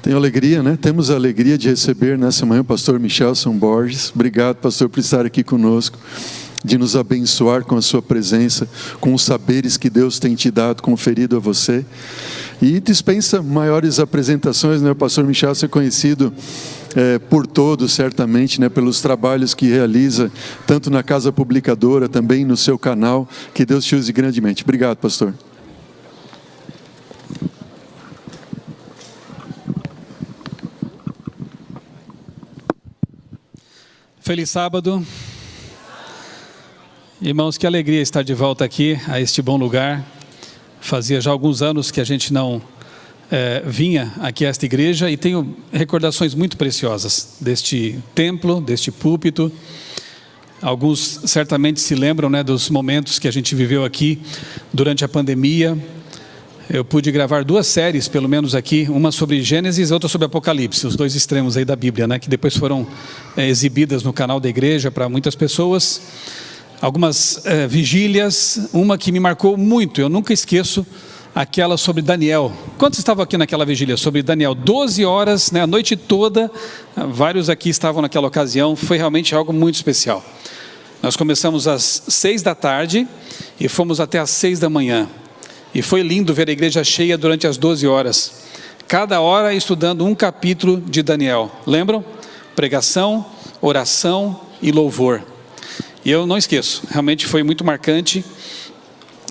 Tenho alegria, né? Temos a alegria de receber nessa manhã o pastor Michelson Borges. Obrigado, pastor, por estar aqui conosco, de nos abençoar com a sua presença, com os saberes que Deus tem te dado, conferido a você. E dispensa maiores apresentações, né? O pastor Michelson é conhecido por todos, certamente, né? Pelos trabalhos que realiza, tanto na Casa Publicadora, também no seu canal. Que Deus te use grandemente. Obrigado, pastor. Feliz sábado. Irmãos, que alegria estar de volta aqui a este bom lugar. Fazia já alguns anos que a gente não vinha aqui a esta igreja e tenho recordações muito preciosas deste templo, deste púlpito. Alguns certamente se lembram, né, dos momentos que a gente viveu aqui durante a pandemia. Eu pude gravar 2 séries, pelo menos aqui, uma sobre Gênesis e outra sobre Apocalipse, os 2 extremos aí da Bíblia, né, que depois foram exibidas no canal da igreja para muitas pessoas. Algumas vigílias, uma que me marcou muito, eu nunca esqueço, aquela sobre Daniel. Quantos estavam aqui naquela vigília sobre Daniel? 12 horas, né, a noite toda, vários aqui estavam naquela ocasião, foi realmente algo muito especial. Nós começamos às 6 da tarde e fomos até às 6 da manhã. E foi lindo ver a igreja cheia durante as 12 horas. Cada hora estudando um capítulo de Daniel. Lembram? Pregação, oração e louvor. E eu não esqueço, realmente foi muito marcante.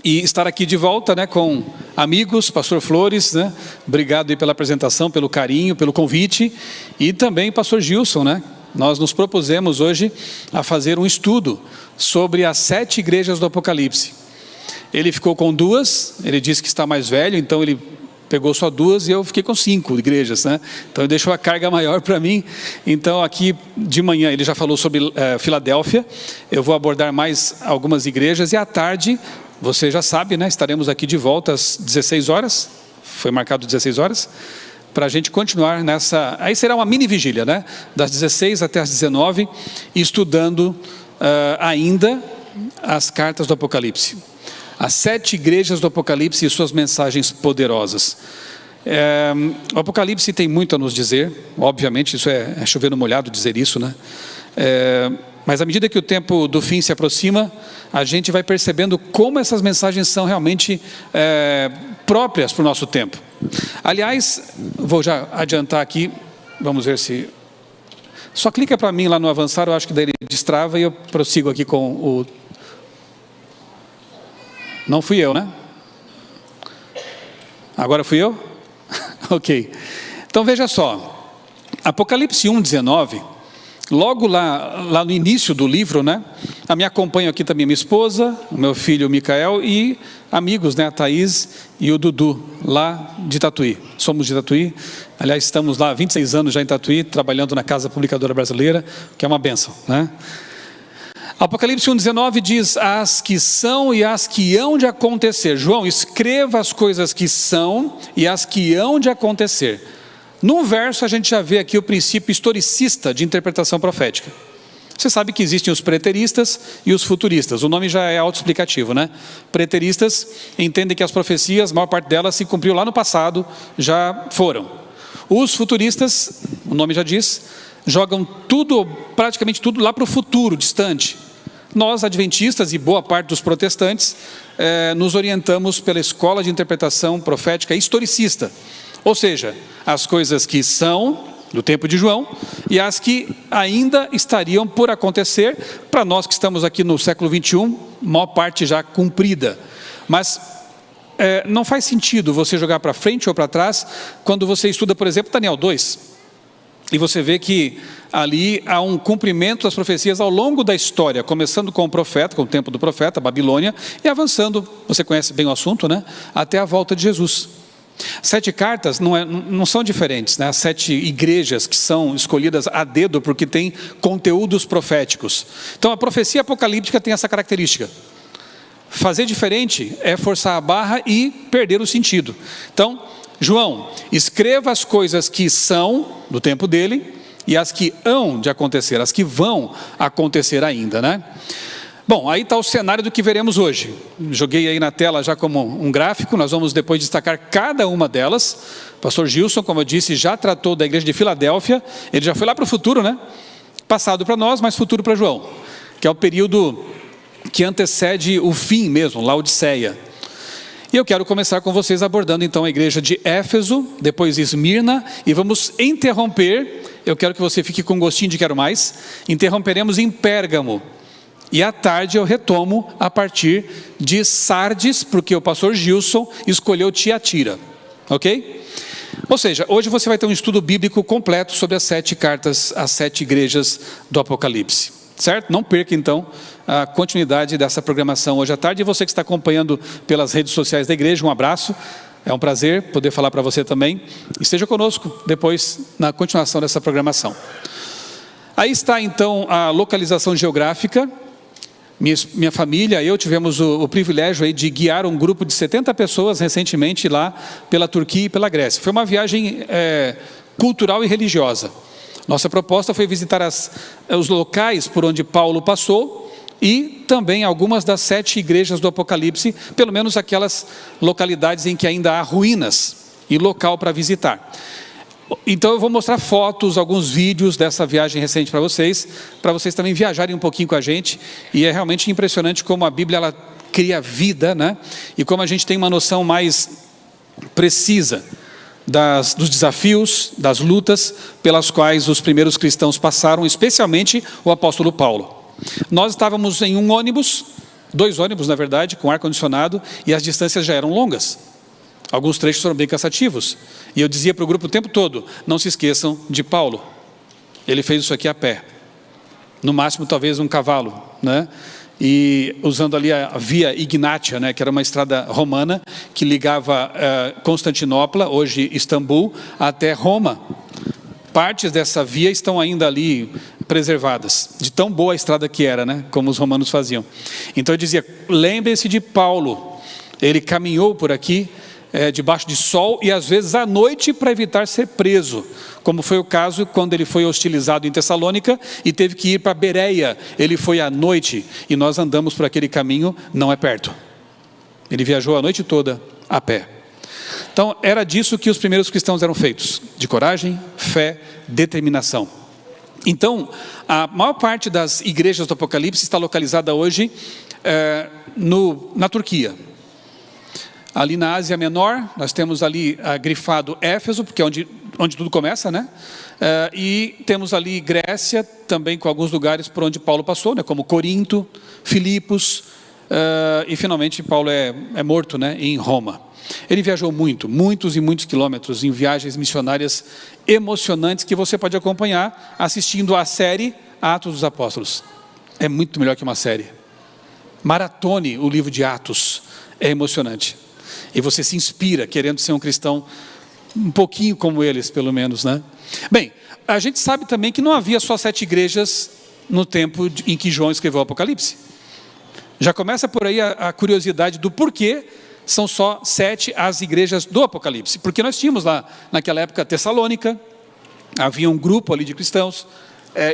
E estar aqui de volta, né, com amigos, pastor Flores, né? Obrigado aí pela apresentação, pelo carinho, pelo convite. E também pastor Gilson, né? Nós nos propusemos hoje a fazer um estudo sobre as 7 igrejas do Apocalipse. Ele ficou com 2, ele disse que está mais velho, então ele pegou só 2 e eu fiquei com 5 igrejas, né? Então ele deixou a carga maior para mim. Então aqui de manhã ele já falou sobre Filadélfia, eu vou abordar mais algumas igrejas e à tarde, você já sabe, né? Estaremos aqui de volta às 16 horas, foi marcado 16 horas, para a gente continuar nessa, aí será uma mini vigília, né? Das 16 até as 19, estudando ainda as cartas do Apocalipse. As 7 igrejas do Apocalipse e suas mensagens poderosas. O Apocalipse tem muito a nos dizer, obviamente, isso é chover no molhado dizer isso, né? Mas à medida que o tempo do fim se aproxima, a gente vai percebendo como essas mensagens são realmente próprias para o nosso tempo. Aliás, vou já adiantar aqui, vamos ver se... Só clica para mim lá no avançar, eu acho que daí ele destrava e eu prossigo aqui com o... Não fui eu, né? Agora fui eu? Ok. Então veja só, Apocalipse 1:19, logo lá no início do livro, né? Me acompanham aqui também minha esposa, o meu filho Micael e amigos, né? A Thaís e o Dudu, lá de Tatuí. Somos de Tatuí, aliás estamos lá há 26 anos já em Tatuí, trabalhando na Casa Publicadora Brasileira, que é uma bênção, né? Apocalipse 1:19 diz, as que são e as que hão de acontecer. João, escreva as coisas que são e as que hão de acontecer. Num verso a gente já vê aqui o princípio historicista de interpretação profética. Você sabe que existem os preteristas e os futuristas, o nome já é autoexplicativo, né? Preteristas entendem que as profecias, a maior parte delas se cumpriu lá no passado, já foram. Os futuristas, o nome já diz, jogam tudo, praticamente tudo lá para o futuro, distante. Nós, adventistas e boa parte dos protestantes, nos orientamos pela escola de interpretação profética historicista. Ou seja, as coisas que são, do tempo de João, e as que ainda estariam por acontecer, para nós que estamos aqui no século 21, maior parte já cumprida. Mas não faz sentido você jogar para frente ou para trás, quando você estuda, por exemplo, Daniel 2. E você vê que ali há um cumprimento das profecias ao longo da história, começando com o profeta, com o tempo do profeta, a Babilônia, e avançando, você conhece bem o assunto, né? Até a volta de Jesus. 7 cartas não são diferentes, né? As 7 igrejas que são escolhidas a dedo porque tem conteúdos proféticos. Então a profecia apocalíptica tem essa característica. Fazer diferente é forçar a barra e perder o sentido. Então, João, escreva as coisas que são do tempo dele e as que hão de acontecer, as que vão acontecer ainda, né? Bom, aí está o cenário do que veremos hoje. Joguei aí na tela já como um gráfico, nós vamos depois destacar cada uma delas. O pastor Gilson, como eu disse, já tratou da igreja de Filadélfia, ele já foi lá para o futuro, né? Passado para nós, mas futuro para João, que é o período que antecede o fim mesmo, Laodiceia. E eu quero começar com vocês abordando então a igreja de Éfeso, depois Esmirna, e vamos interromper, eu quero que você fique com gostinho de quero mais, interromperemos em Pérgamo. E à tarde eu retomo a partir de Sardes, porque o pastor Gilson escolheu Tiatira, ok? Ou seja, hoje você vai ter um estudo bíblico completo sobre as 7 cartas, as 7 igrejas do Apocalipse, certo? Não perca então a continuidade dessa programação hoje à tarde. E você que está acompanhando pelas redes sociais da igreja, um abraço, é um prazer poder falar para você também. Esteja conosco depois na continuação dessa programação. Aí está então a localização geográfica. Minha família e eu tivemos o privilégio aí de guiar um grupo de 70 pessoas recentemente lá pela Turquia e pela Grécia. Foi uma viagem cultural e religiosa. Nossa proposta foi visitar os locais por onde Paulo passou e também algumas das 7 igrejas do Apocalipse, pelo menos aquelas localidades em que ainda há ruínas e local para visitar. Então eu vou mostrar fotos, alguns vídeos dessa viagem recente para vocês também viajarem um pouquinho com a gente. E é realmente impressionante como a Bíblia ela cria vida, né? E como a gente tem uma noção mais precisa dos desafios, das lutas pelas quais os primeiros cristãos passaram, especialmente o apóstolo Paulo. Nós estávamos em um ônibus, 2 ônibus na verdade, com ar-condicionado, e as distâncias já eram longas. Alguns trechos foram bem cansativos. E eu dizia para o grupo o tempo todo, não se esqueçam de Paulo. Ele fez isso aqui a pé. No máximo, talvez um cavalo, né? E usando ali a Via Ignátia, né? Que era uma estrada romana que ligava Constantinopla, hoje Istambul, até Roma. Partes dessa via estão ainda ali preservadas, de tão boa a estrada que era, né? Como os romanos faziam. Então eu dizia, lembrem-se de Paulo. Ele caminhou por aqui, debaixo de sol e às vezes à noite para evitar ser preso, como foi o caso quando ele foi hostilizado em Tessalônica e teve que ir para Bereia. Ele foi à noite e nós andamos por aquele caminho, não é perto. Ele viajou a noite toda a pé. Então era disso que os primeiros cristãos eram feitos, de coragem, fé, determinação. Então a maior parte das igrejas do Apocalipse está localizada hoje na Turquia. Ali na Ásia Menor, nós temos ali grifado Éfeso, porque é onde tudo começa, né? E temos ali Grécia, também com alguns lugares por onde Paulo passou, né? Como Corinto, Filipos, e finalmente Paulo é morto, né? Em Roma. Ele viajou muitos e muitos quilômetros em viagens missionárias emocionantes que você pode acompanhar assistindo à série Atos dos Apóstolos. É muito melhor que uma série. Maratone o livro de Atos, é emocionante. E você se inspira querendo ser um cristão um pouquinho como eles, pelo menos, né? Bem, a gente sabe também que não havia só 7 igrejas no tempo em que João escreveu o Apocalipse. Já começa por aí a curiosidade do porquê são só 7 as igrejas do Apocalipse. Porque nós tínhamos lá, naquela época, Tessalônica, havia um grupo ali de cristãos,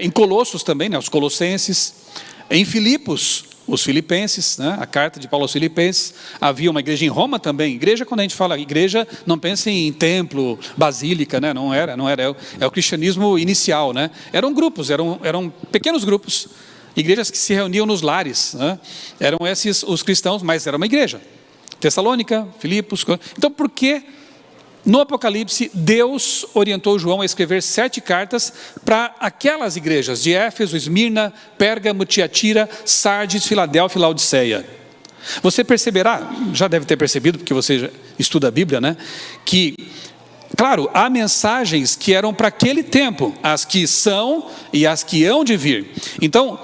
em Colossos também, né, os colossenses, em Filipos, os filipenses, né? A carta de Paulo aos Filipenses. Havia uma igreja em Roma também. Igreja, quando a gente fala igreja, não pense em templo, basílica, né? Não era. É o cristianismo inicial, né? Eram grupos, eram pequenos grupos, igrejas que se reuniam nos lares, né? Eram esses os cristãos, mas era uma igreja. Tessalônica, Filipos. Então, por que no Apocalipse Deus orientou João a escrever 7 cartas para aquelas igrejas de Éfeso, Esmirna, Pérgamo, Tiatira, Sardes, Filadélfia e Laodiceia? Você perceberá, já deve ter percebido, porque você estuda a Bíblia, né? Que, claro, há mensagens que eram para aquele tempo, as que são e as que hão de vir. Então,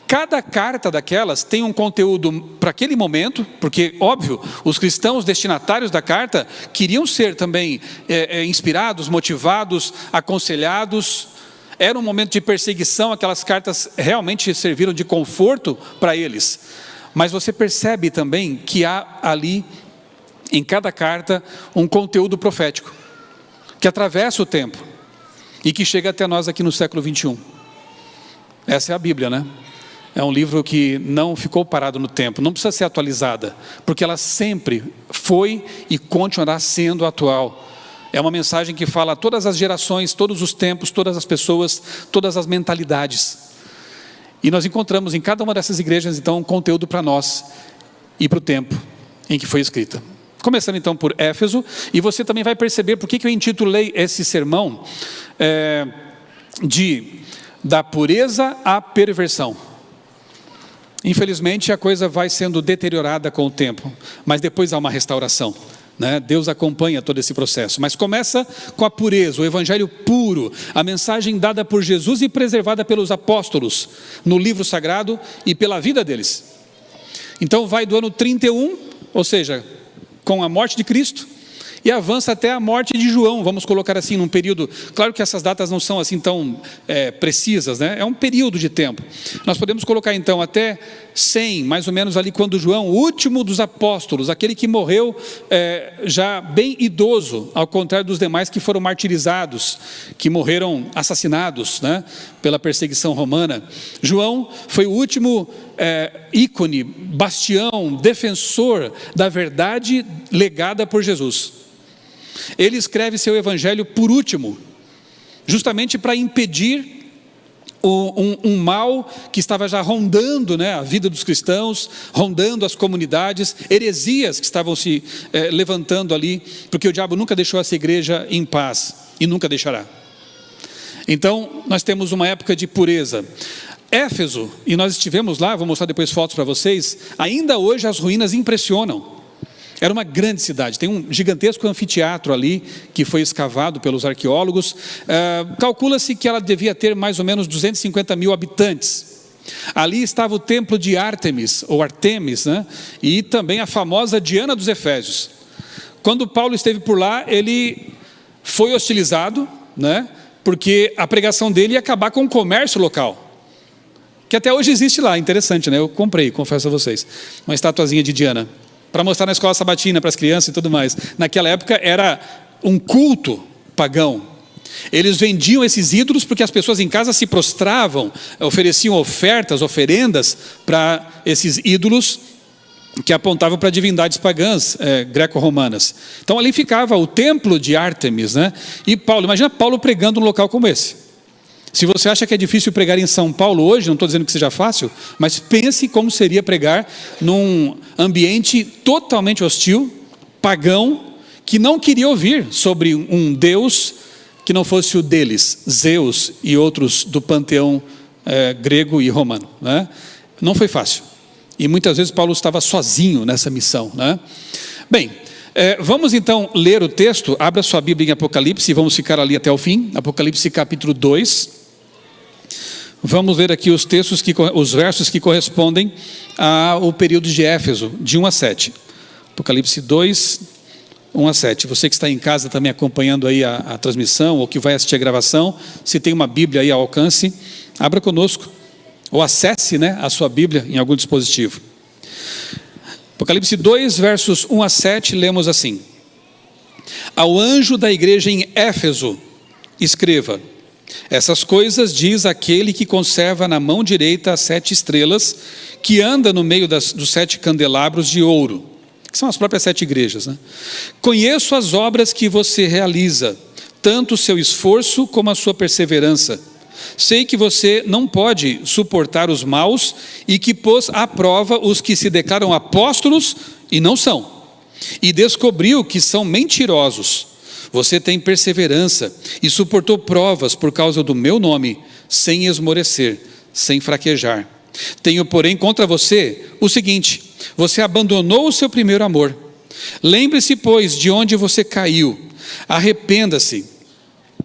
cada carta daquelas tem um conteúdo para aquele momento, porque, óbvio, os cristãos destinatários da carta queriam ser também inspirados, motivados, aconselhados. Era um momento de perseguição, aquelas cartas realmente serviram de conforto para eles. Mas você percebe também que há ali, em cada carta, um conteúdo profético, que atravessa o tempo e que chega até nós aqui no século 21. Essa é a Bíblia, né? é um livro que não ficou parado no tempo, não precisa ser atualizada, porque ela sempre foi e continuará sendo atual. É uma mensagem que fala a todas as gerações, todos os tempos, todas as pessoas, todas as mentalidades. E nós encontramos em cada uma dessas igrejas, então, um conteúdo para nós e para o tempo em que foi escrita. Começando então por Éfeso, e você também vai perceber por que eu intitulei esse sermão da pureza à perversão. Infelizmente a coisa vai sendo deteriorada com o tempo, mas depois há uma restauração, né? Deus acompanha todo esse processo, mas começa com a pureza, o evangelho puro, a mensagem dada por Jesus e preservada pelos apóstolos no livro sagrado e pela vida deles. Então vai do ano 31, ou seja, com a morte de Cristo, e avança até a morte de João, vamos colocar assim, num período, claro que essas datas não são assim tão precisas, né? É um período de tempo. Nós podemos colocar então até 100, mais ou menos ali, quando João, o último dos apóstolos, aquele que morreu já bem idoso, ao contrário dos demais que foram martirizados, que morreram assassinados, né, pela perseguição romana. João foi o último ícone, bastião, defensor da verdade legada por Jesus. Ele escreve seu evangelho por último, justamente para impedir um mal que estava já rondando, né, a vida dos cristãos, rondando as comunidades, heresias que estavam se levantando ali, porque o diabo nunca deixou essa igreja em paz e nunca deixará. Então nós temos uma época de pureza. Éfeso, e nós estivemos lá, vou mostrar depois fotos para vocês, ainda hoje as ruínas impressionam. Era uma grande cidade, tem um gigantesco anfiteatro ali, que foi escavado pelos arqueólogos. Calcula-se que ela devia ter mais ou menos 250 mil habitantes. Ali estava o templo de Ártemis, ou Artemis, né? E também a famosa Diana dos Efésios. Quando Paulo esteve por lá, ele foi hostilizado, né? Porque a pregação dele ia acabar com o comércio local, que até hoje existe lá, interessante, né? Eu comprei, confesso a vocês, uma estatuazinha de Diana, para mostrar na escola sabatina, para as crianças e tudo mais. Naquela época era um culto pagão. Eles vendiam esses ídolos porque as pessoas em casa se prostravam, ofereciam ofertas, oferendas para esses ídolos que apontavam para divindades pagãs greco-romanas. Então ali ficava o templo de Ártemis, né? E Paulo, imagina Paulo pregando num local como esse. Se você acha que é difícil pregar em São Paulo hoje, não estou dizendo que seja fácil, mas pense como seria pregar num ambiente totalmente hostil, pagão, que não queria ouvir sobre um Deus que não fosse o deles, Zeus e outros do panteão grego e romano, né? Não foi fácil. E muitas vezes Paulo estava sozinho nessa missão, né? Bem, vamos então ler o texto. Abra sua Bíblia em Apocalipse e vamos ficar ali até o fim. Apocalipse capítulo 2. Vamos ler aqui os versos que correspondem ao período de Éfeso, de 1 a 7. Apocalipse 2, 1 a 7. Você que está em casa também acompanhando aí a transmissão, ou que vai assistir a gravação, se tem uma Bíblia aí ao alcance, abra conosco, ou acesse, né, a sua Bíblia em algum dispositivo. Apocalipse 2, versos 1 a 7, lemos assim: Ao anjo da igreja em Éfeso, escreva: essas coisas diz aquele que conserva na mão direita as 7 estrelas, que anda no meio dos 7 candelabros de ouro, que são as próprias 7 igrejas, né? Conheço as obras que você realiza, tanto o seu esforço como a sua perseverança. Sei que você não pode suportar os maus e que pôs à prova os que se declaram apóstolos e não são, e descobriu que são mentirosos. Você tem perseverança e suportou provas por causa do meu nome, sem esmorecer, sem fraquejar. Tenho, porém, contra você o seguinte: você abandonou o seu primeiro amor. Lembre-se, pois, de onde você caiu. Arrependa-se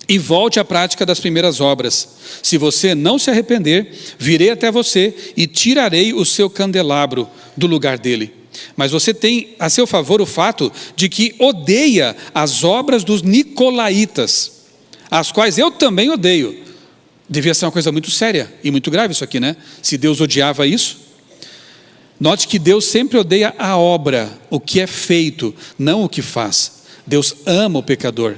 e volte à prática das primeiras obras. Se você não se arrepender, virei até você e tirarei o seu candelabro do lugar dele. Mas você tem a seu favor o fato de que odeia as obras dos nicolaítas, as quais eu também odeio. Devia ser uma coisa muito séria e muito grave isso aqui, né? Se Deus odiava isso. Note que Deus sempre odeia a obra, o que é feito, não o que faz. Deus ama o pecador,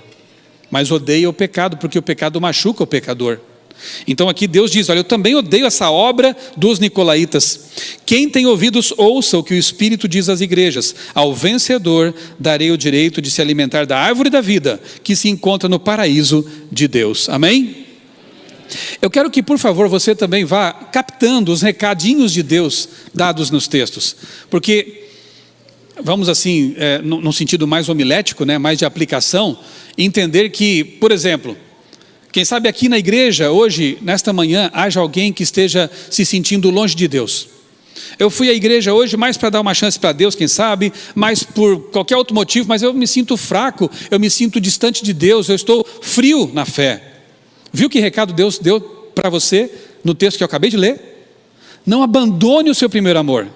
mas odeia o pecado, porque o pecado machuca o pecador. Então aqui Deus diz, olha, eu também odeio essa obra dos nicolaítas. Quem tem ouvidos, ouça o que o Espírito diz às igrejas. Ao vencedor darei o direito de se alimentar da árvore da vida, que se encontra no paraíso de Deus. Amém? Eu quero que, por favor, você também vá captando os recadinhos de Deus dados nos textos. Porque, vamos assim, num sentido mais homilético, né, mais de aplicação, entender que, por exemplo, quem sabe aqui na igreja, hoje, nesta manhã, haja alguém que esteja se sentindo longe de Deus. Eu fui à igreja hoje mais para dar uma chance para Deus, quem sabe, mais por qualquer outro motivo, mas eu me sinto fraco, eu me sinto distante de Deus, eu estou frio na fé. Viu que recado Deus deu para você no texto que eu acabei de ler? Não abandone o seu primeiro amor.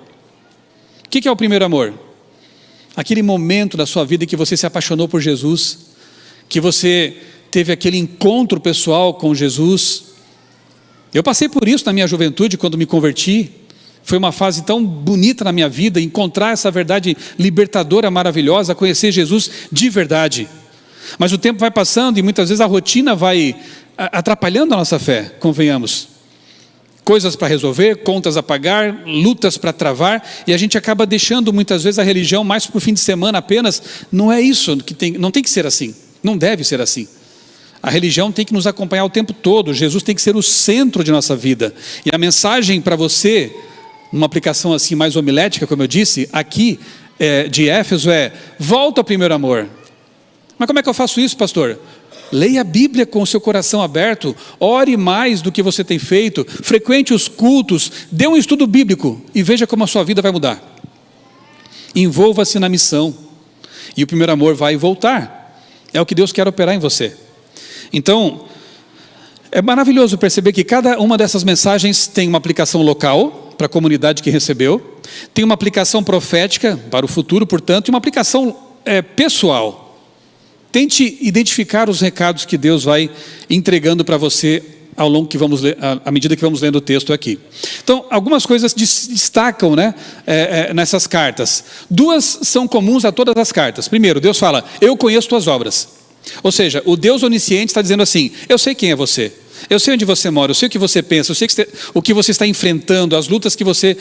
O que é o primeiro amor? Aquele momento da sua vida em que você se apaixonou por Jesus, que você teve aquele encontro pessoal com Jesus. Eu passei por isso na minha juventude, quando me converti. Foi uma fase tão bonita na minha vida, encontrar essa verdade libertadora, maravilhosa, conhecer Jesus de verdade. Mas o tempo vai passando e muitas vezes a rotina vai atrapalhando a nossa fé, convenhamos. Coisas para resolver, contas a pagar, lutas para travar, e a gente acaba deixando muitas vezes a religião mais para o fim de semana apenas. Não é isso, não tem que ser assim, não deve ser assim. A religião tem que nos acompanhar o tempo todo, Jesus tem que ser o centro de nossa vida. E a mensagem para você, uma aplicação assim mais homilética, como eu disse, aqui de Éfeso volta ao primeiro amor. Mas como é que eu faço isso, pastor? Leia a Bíblia com o seu coração aberto, ore mais do que você tem feito, frequente os cultos, dê um estudo bíblico e veja como a sua vida vai mudar. Envolva-se na missão e o primeiro amor vai voltar. É o que Deus quer operar em você. Então, é maravilhoso perceber que cada uma dessas mensagens tem uma aplicação local para a comunidade que recebeu, tem uma aplicação profética para o futuro, portanto, e uma aplicação pessoal. Tente identificar os recados que Deus vai entregando para você ao longo que vamos ler, à medida que vamos lendo o texto aqui. Então, algumas coisas destacam, né, nessas cartas. Duas são comuns a todas as cartas. Primeiro, Deus fala, eu conheço tuas obras. Ou seja, o Deus onisciente está dizendo assim, eu sei quem é você. Eu sei onde você mora, eu sei o que você pensa, eu sei o que você está enfrentando, as lutas que você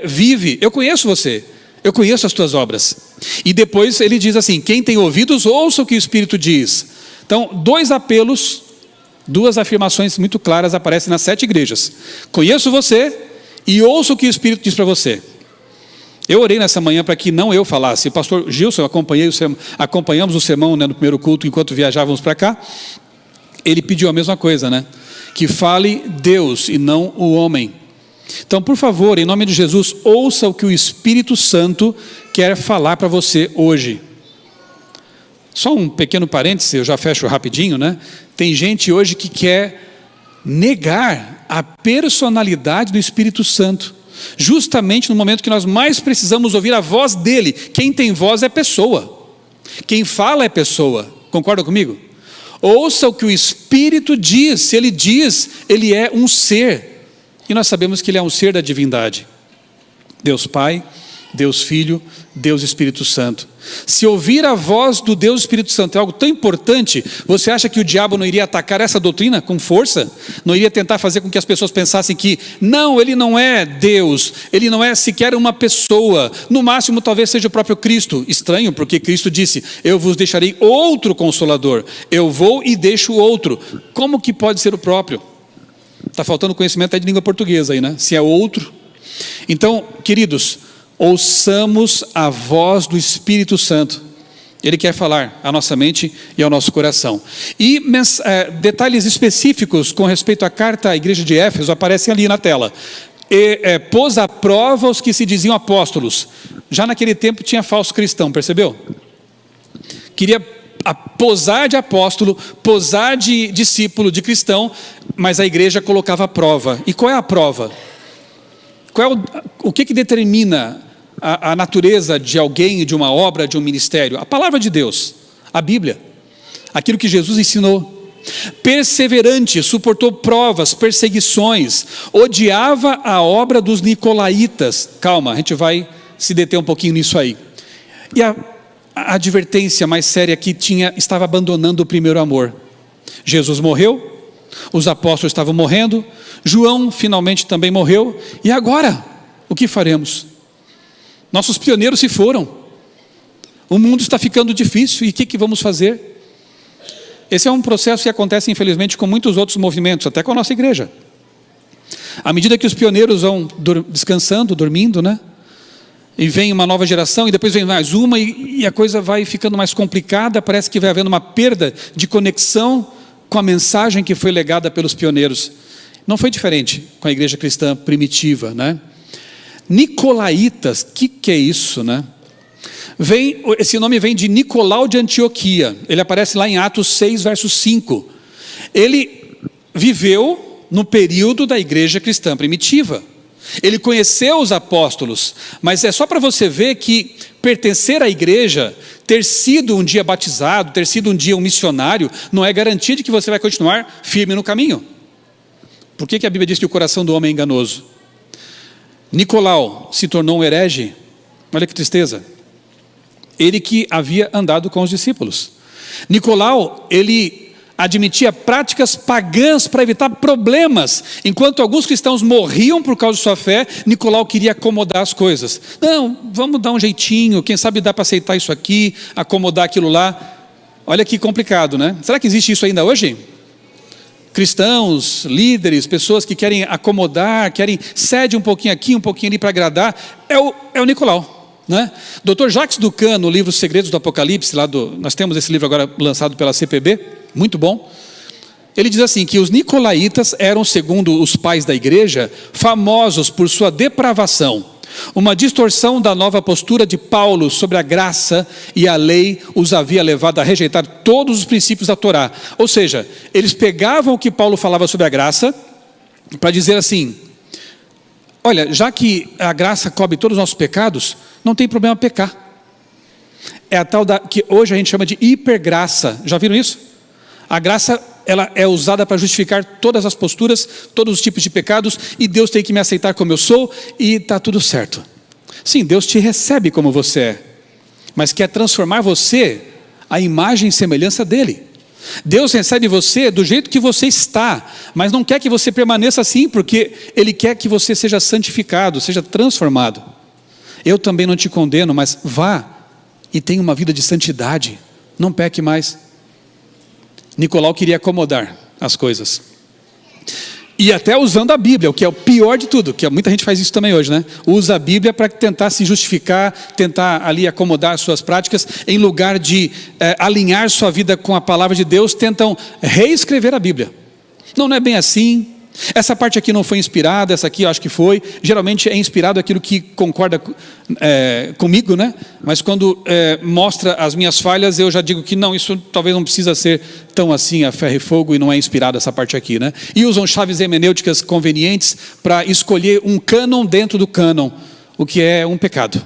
vive. Eu conheço você. Eu conheço as tuas obras. E depois ele diz assim, quem tem ouvidos, ouça o que o Espírito diz. Então, dois apelos, duas afirmações muito claras aparecem nas 7 igrejas. Conheço você e ouça o que o Espírito diz para você. Eu orei nessa manhã para que não eu falasse. O pastor Gilson, acompanhamos o sermão, né, no primeiro culto, enquanto viajávamos para cá. Ele pediu a mesma coisa, né? Que fale Deus e não o homem. Então, por favor, em nome de Jesus, ouça o que o Espírito Santo quer falar para você hoje. Só um pequeno parêntese, eu já fecho rapidinho, né? Tem gente hoje que quer negar a personalidade do Espírito Santo, justamente no momento que nós mais precisamos ouvir a voz dele. Quem tem voz é pessoa, quem fala é pessoa, concorda comigo? Ouça o que o Espírito diz. Se ele diz, ele é um ser. E nós sabemos que ele é um ser da divindade. Deus Pai, Deus Filho, Deus Espírito Santo. Se ouvir a voz do Deus Espírito Santo é algo tão importante, você acha que o diabo não iria atacar essa doutrina com força? Não iria tentar fazer com que as pessoas pensassem que, não, ele não é Deus, ele não é sequer uma pessoa, no máximo talvez seja o próprio Cristo. Estranho, porque Cristo disse, eu vos deixarei outro Consolador, eu vou e deixo outro. Como que pode ser o próprio? Está faltando conhecimento até de língua portuguesa aí, né? Se é outro. Então, queridos, ouçamos a voz do Espírito Santo. Ele quer falar à nossa mente e ao nosso coração. E detalhes específicos com respeito à carta à igreja de Éfeso aparecem ali na tela. Pôs à prova os que se diziam apóstolos. Já naquele tempo tinha falso cristão, percebeu? Queria posar de apóstolo, posar de discípulo, de cristão, mas a igreja colocava a prova. E qual é a prova? O que determina a natureza de alguém, de uma obra, de um ministério? A palavra de Deus, a Bíblia, aquilo que Jesus ensinou. Perseverante, suportou provas, perseguições, odiava a obra dos nicolaítas. Calma, a gente vai se deter um pouquinho nisso aí. E a advertência mais séria que estava abandonando o primeiro amor. Jesus morreu, Os apóstolos estavam morrendo, João finalmente também morreu, e agora, o que faremos? Nossos pioneiros se foram, o mundo está ficando difícil, e o que vamos fazer? Esse é um processo que acontece, infelizmente, com muitos outros movimentos, até com a nossa igreja. À medida que os pioneiros vão descansando, dormindo, né? E vem uma nova geração, e depois vem mais uma, e a coisa vai ficando mais complicada, parece que vai havendo uma perda de conexão com a mensagem que foi legada pelos pioneiros. Não foi diferente com a igreja cristã primitiva, né? Nicolaítas, o que é isso, né? Esse nome vem de Nicolau de Antioquia, ele aparece lá em Atos 6, verso 5. Ele viveu no período da igreja cristã primitiva. Ele conheceu os apóstolos, mas é só para você ver que pertencer à igreja, ter sido um dia batizado, ter sido um dia um missionário, não é garantia de que você vai continuar firme no caminho. Por que a Bíblia diz que o coração do homem é enganoso? Nicolau se tornou um herege, olha que tristeza. Ele que havia andado com os discípulos. Nicolau, ele admitia práticas pagãs para evitar problemas. Enquanto alguns cristãos morriam por causa de sua fé, Nicolau queria acomodar as coisas. Não, vamos dar um jeitinho, quem sabe dá para aceitar isso aqui, acomodar aquilo lá. Olha que complicado, né? Será que existe isso ainda hoje? Cristãos, líderes, pessoas que querem acomodar, cede um pouquinho aqui, um pouquinho ali para agradar. É o Nicolau. Né? Dr. Jacques Ducan, no livro Segredos do Apocalipse, nós temos esse livro agora lançado pela CPB, muito bom. Ele diz assim, que os nicolaítas eram, segundo os pais da igreja, famosos por sua depravação, uma distorção da nova postura de Paulo sobre a graça e a lei os havia levado a rejeitar todos os princípios da Torá. Ou seja, eles pegavam o que Paulo falava sobre a graça para dizer assim, olha, já que a graça cobre todos os nossos pecados, não tem problema pecar. É a tal que hoje a gente chama de hipergraça. Já viram isso? A graça, ela é usada para justificar todas as posturas, todos os tipos de pecados, e Deus tem que me aceitar como eu sou, e está tudo certo. Sim, Deus te recebe como você é, mas quer transformar você à imagem e semelhança dele. Deus recebe você do jeito que você está, mas não quer que você permaneça assim, porque Ele quer que você seja santificado, seja transformado. Eu também não te condeno, mas vá e tenha uma vida de santidade, não peque mais. Nicolau queria acomodar as coisas, e até usando a Bíblia, o que é o pior de tudo, que muita gente faz isso também hoje, né? Usa a Bíblia para tentar se justificar, tentar ali acomodar suas práticas, em lugar de alinhar sua vida com a palavra de Deus, tentam reescrever a Bíblia. Não é bem assim. Essa parte aqui não foi inspirada, essa aqui eu acho que foi. Geralmente é inspirado aquilo que concorda comigo, né? Mas quando mostra as minhas falhas, eu já digo que não, isso talvez não precisa ser tão assim a ferro e fogo, e não é inspirado essa parte aqui, né? E usam chaves hermenêuticas convenientes para escolher um cânon dentro do cânon, o que é um pecado.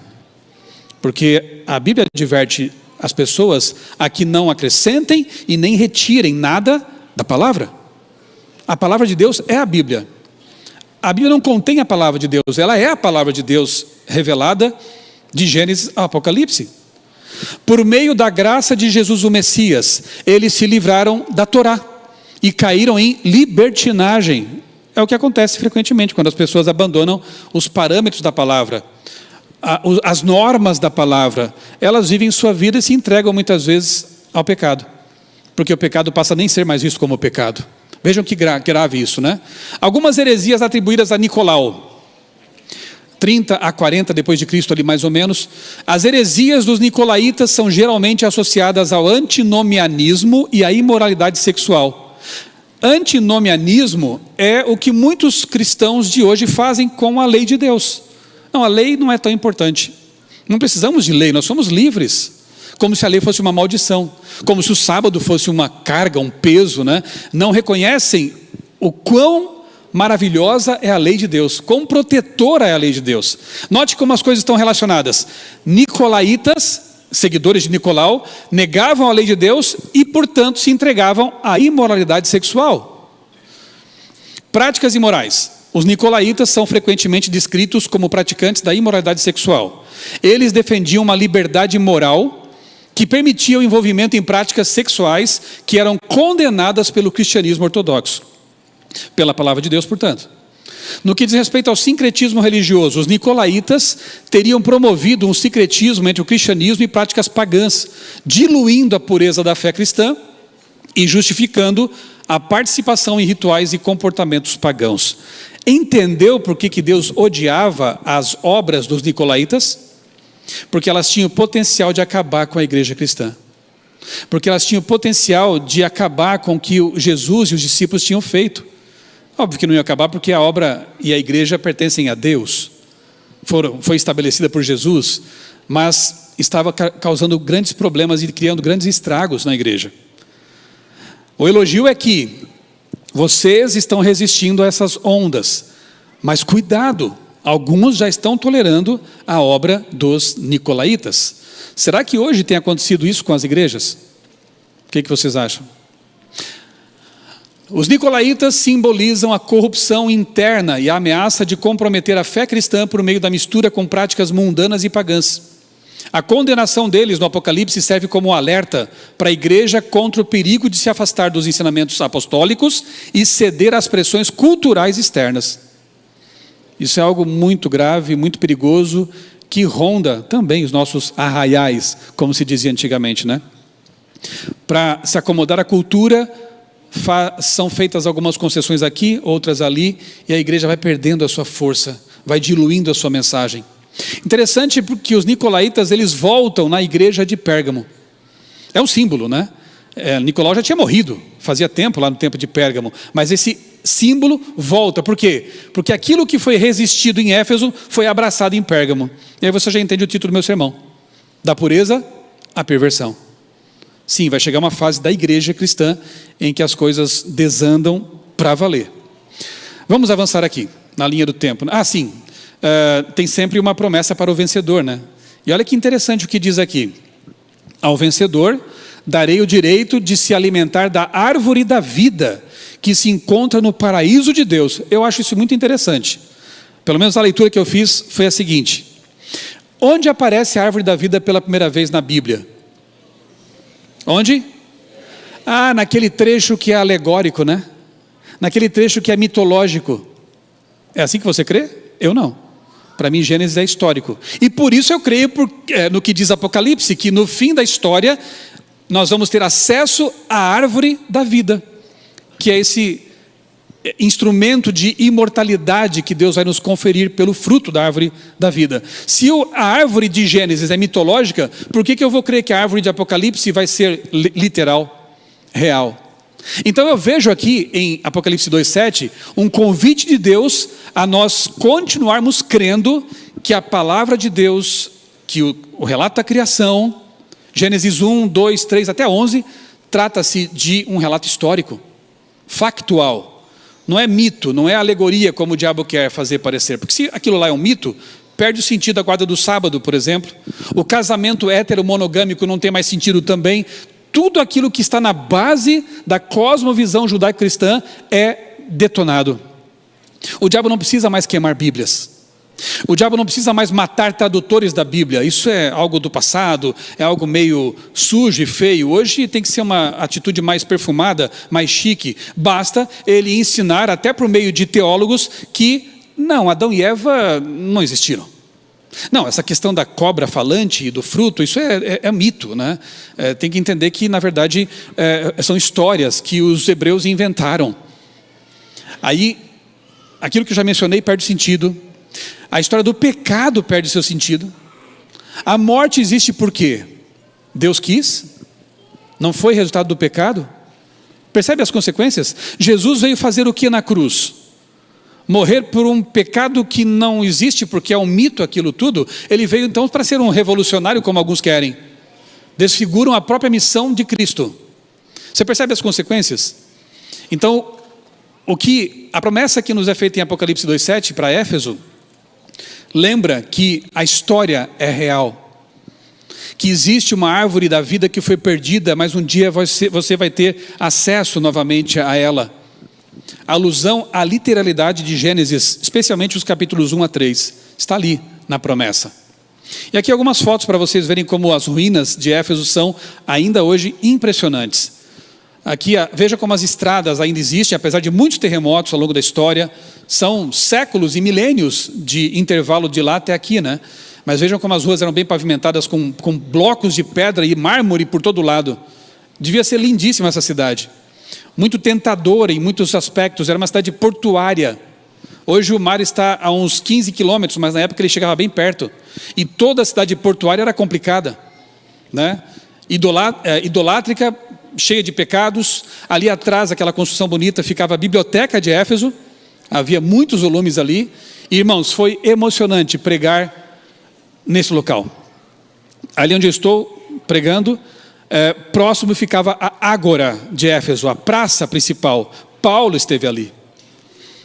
Porque a Bíblia adverte as pessoas a que não acrescentem e nem retirem nada da palavra. A palavra de Deus é a Bíblia. A Bíblia não contém a palavra de Deus, ela é a palavra de Deus revelada de Gênesis ao Apocalipse. Por meio da graça de Jesus o Messias, eles se livraram da Torá e caíram em libertinagem. É o que acontece frequentemente quando as pessoas abandonam os parâmetros da palavra, as normas da palavra. Elas vivem sua vida e se entregam muitas vezes ao pecado, porque o pecado passa a nem ser mais visto como pecado. Vejam que grave isso, né? Algumas heresias atribuídas a Nicolau, 30 a 40 depois de Cristo ali mais ou menos. As heresias dos nicolaítas são geralmente associadas ao antinomianismo e à imoralidade sexual. Antinomianismo é o que muitos cristãos de hoje fazem com a lei de Deus. Não, a lei não é tão importante. Não precisamos de lei, nós somos livres. Como se a lei fosse uma maldição, como se o sábado fosse uma carga, um peso, né? Não reconhecem o quão maravilhosa é a lei de Deus, quão protetora é a lei de Deus. Note como as coisas estão relacionadas. Nicolaítas, seguidores de Nicolau, negavam a lei de Deus e, portanto, se entregavam à imoralidade sexual. Práticas imorais. Os nicolaítas são frequentemente descritos como praticantes da imoralidade sexual. Eles defendiam uma liberdade moral que permitia o envolvimento em práticas sexuais que eram condenadas pelo cristianismo ortodoxo. Pela palavra de Deus, portanto. No que diz respeito ao sincretismo religioso, os nicolaítas teriam promovido um sincretismo entre o cristianismo e práticas pagãs, diluindo a pureza da fé cristã e justificando a participação em rituais e comportamentos pagãos. Entendeu por que Deus odiava as obras dos nicolaítas? Porque elas tinham o potencial de acabar com a igreja cristã. Porque elas tinham o potencial de acabar com o que Jesus e os discípulos tinham feito. Óbvio que não ia acabar porque a obra e a igreja pertencem a Deus. Foi estabelecida por Jesus, mas estava causando grandes problemas e criando grandes estragos na igreja. O elogio é que vocês estão resistindo a essas ondas, mas cuidado, alguns já estão tolerando a obra dos nicolaítas. Será que hoje tem acontecido isso com as igrejas? O que vocês acham? Os nicolaítas simbolizam a corrupção interna e a ameaça de comprometer a fé cristã por meio da mistura com práticas mundanas e pagãs. A condenação deles no Apocalipse serve como alerta para a igreja contra o perigo de se afastar dos ensinamentos apostólicos e ceder às pressões culturais externas. Isso é algo muito grave, muito perigoso, que ronda também os nossos arraiais, como se dizia antigamente, né? Para se acomodar à cultura, são feitas algumas concessões aqui, outras ali, e a igreja vai perdendo a sua força, vai diluindo a sua mensagem. Interessante porque os nicolaítas, eles voltam na igreja de Pérgamo. É um símbolo, né? Nicolau já tinha morrido, fazia tempo lá no tempo de Pérgamo, mas esse símbolo volta. Por quê? Porque aquilo que foi resistido em Éfeso foi abraçado em Pérgamo. E aí você já entende o título do meu sermão: da pureza à perversão. Sim, vai chegar uma fase da igreja cristã em que as coisas desandam para valer. Vamos avançar aqui, na linha do tempo. Sim, tem sempre uma promessa para o vencedor, né? E olha que interessante o que diz aqui: ao vencedor darei o direito de se alimentar da árvore da vida, que se encontra no paraíso de Deus. Eu acho isso muito interessante. Pelo menos a leitura que eu fiz foi a seguinte: onde aparece a árvore da vida pela primeira vez na Bíblia? Onde? Naquele trecho que é alegórico, né? Naquele trecho que é mitológico. É assim que você crê? Eu não. Para mim, Gênesis é histórico. E por isso eu creio no que diz Apocalipse, que no fim da história, nós vamos ter acesso à árvore da vida, que é esse instrumento de imortalidade que Deus vai nos conferir pelo fruto da árvore da vida. Se a árvore de Gênesis é mitológica, por que eu vou crer que a árvore de Apocalipse vai ser literal, real? Então eu vejo aqui em Apocalipse 2,7 um convite de Deus a nós continuarmos crendo que a palavra de Deus, que o relato da criação, Gênesis 1, 2, 3 até 11, trata-se de um relato histórico, factual. Não é mito, não é alegoria como o diabo quer fazer parecer. Porque se aquilo lá é um mito, perde o sentido da guarda do sábado, por exemplo. O casamento heteromonogâmico não tem mais sentido também. Tudo aquilo que está na base da cosmovisão judaico-cristã é detonado. O diabo não precisa mais queimar Bíblias. O diabo não precisa mais matar tradutores da Bíblia. Isso é algo do passado, é algo meio sujo e feio. Hoje tem que ser uma atitude mais perfumada, mais chique. Basta ele ensinar, até por meio de teólogos, que não, Adão e Eva não existiram. Não, essa questão da cobra falante e do fruto, isso é mito, né? Tem que entender que, na verdade, são histórias que os hebreus inventaram. Aí, aquilo que eu já mencionei perde sentido. A história do pecado perde seu sentido. A morte existe por quê? Deus quis? Não foi resultado do pecado? Percebe as consequências? Jesus veio fazer o que na cruz? Morrer por um pecado que não existe, porque é um mito aquilo tudo. Ele veio então para ser um revolucionário, como alguns querem. Desfiguram a própria missão de Cristo. Você percebe as consequências? Então, a promessa que nos é feita em Apocalipse 2,7 para Éfeso, lembra que a história é real, que existe uma árvore da vida que foi perdida, mas um dia você vai ter acesso novamente a ela. A alusão à literalidade de Gênesis, especialmente os capítulos 1 a 3, está ali na promessa. E aqui algumas fotos para vocês verem como as ruínas de Éfeso são ainda hoje impressionantes. Aqui, veja como as estradas ainda existem, apesar de muitos terremotos ao longo da história. São séculos e milênios de intervalo de lá até aqui, né? Mas vejam como as ruas eram bem pavimentadas com blocos de pedra e mármore por todo lado. Devia ser lindíssima essa cidade. Muito tentadora em muitos aspectos. Era uma cidade portuária. Hoje o mar está a uns 15 quilômetros, mas na época ele chegava bem perto. E toda a cidade portuária era complicada, né? Idolátrica, cheia de pecados. Ali atrás, aquela construção bonita, ficava a biblioteca de Éfeso. Havia muitos volumes ali. E, irmãos, foi emocionante pregar nesse local. Ali onde eu estou pregando, próximo ficava a Ágora de Éfeso, a praça principal. Paulo esteve ali.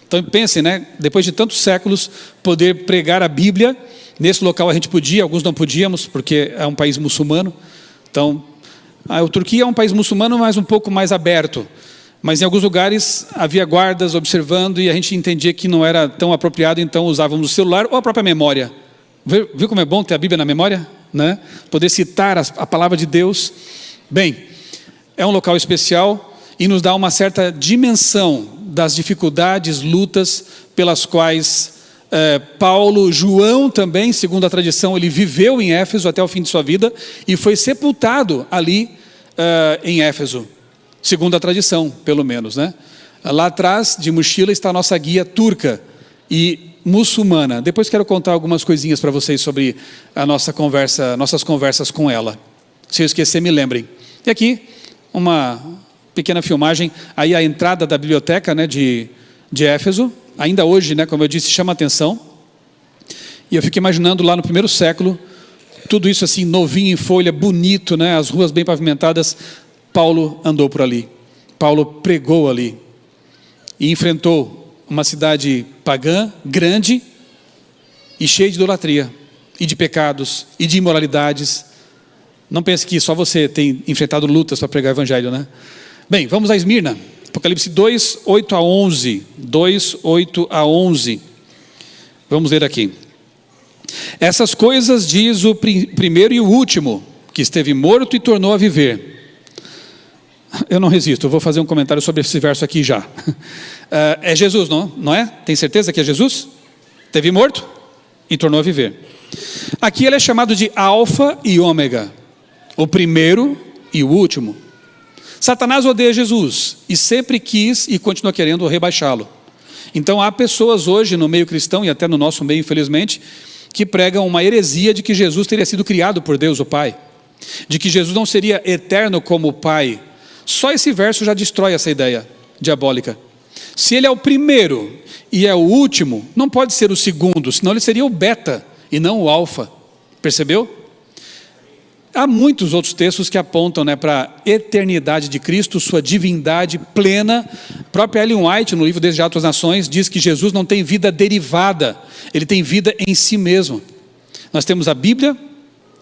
Então pensem, né? Depois de tantos séculos, poder pregar a Bíblia. Nesse local a gente podia, alguns não podíamos, porque é um país muçulmano. Então, a Turquia é um país muçulmano, mas um pouco mais aberto. Mas em alguns lugares havia guardas observando e a gente entendia que não era tão apropriado, então usávamos o celular ou a própria memória. Viu como é bom ter a Bíblia na memória? Né? Poder citar a palavra de Deus. Bem, é um local especial e nos dá uma certa dimensão das dificuldades, lutas pelas quais Paulo, João também, segundo a tradição, ele viveu em Éfeso até o fim de sua vida e foi sepultado ali em Éfeso, segundo a tradição, pelo menos, né? Lá atrás, de mochila, está a nossa guia turca e muçulmana. Depois quero contar algumas coisinhas para vocês sobre a nossas conversas com ela. Se eu esquecer, me lembrem. E aqui, uma pequena filmagem, aí a entrada da biblioteca, né, de Éfeso. Ainda hoje, né, como eu disse, chama a atenção. E eu fico imaginando lá no primeiro século, tudo isso assim, novinho em folha, bonito, né, as ruas bem pavimentadas. Paulo andou por ali. Paulo pregou ali. E enfrentou uma cidade pagã, grande e cheia de idolatria, e de pecados, e de imoralidades. Não pense que só você tem enfrentado lutas para pregar o evangelho, né? Bem, vamos a Esmirna. Apocalipse 2, 8 a 11. 2, 8 a 11. Vamos ler aqui. Essas coisas diz o primeiro e o último, que esteve morto e tornou a viver. Eu não resisto, eu vou fazer um comentário sobre esse verso aqui já. É Jesus, não é? Tem certeza que é Jesus? Teve morto e tornou a viver. Aqui ele é chamado de Alfa e Ômega, o primeiro e o último. Satanás odeia Jesus e sempre quis e continua querendo rebaixá-lo. Então há pessoas hoje no meio cristão e até no nosso meio, infelizmente, que pregam uma heresia de que Jesus teria sido criado por Deus o Pai, de que Jesus não seria eterno como o Pai. Só esse verso já destrói essa ideia diabólica. Se ele é o primeiro e é o último, não pode ser o segundo, senão ele seria o beta e não o alfa. Percebeu? Há muitos outros textos que apontam, né, para a eternidade de Cristo, sua divindade plena. A própria Ellen White, no livro Desde Altas Nações, diz que Jesus não tem vida derivada, ele tem vida em si mesmo. Nós temos a Bíblia,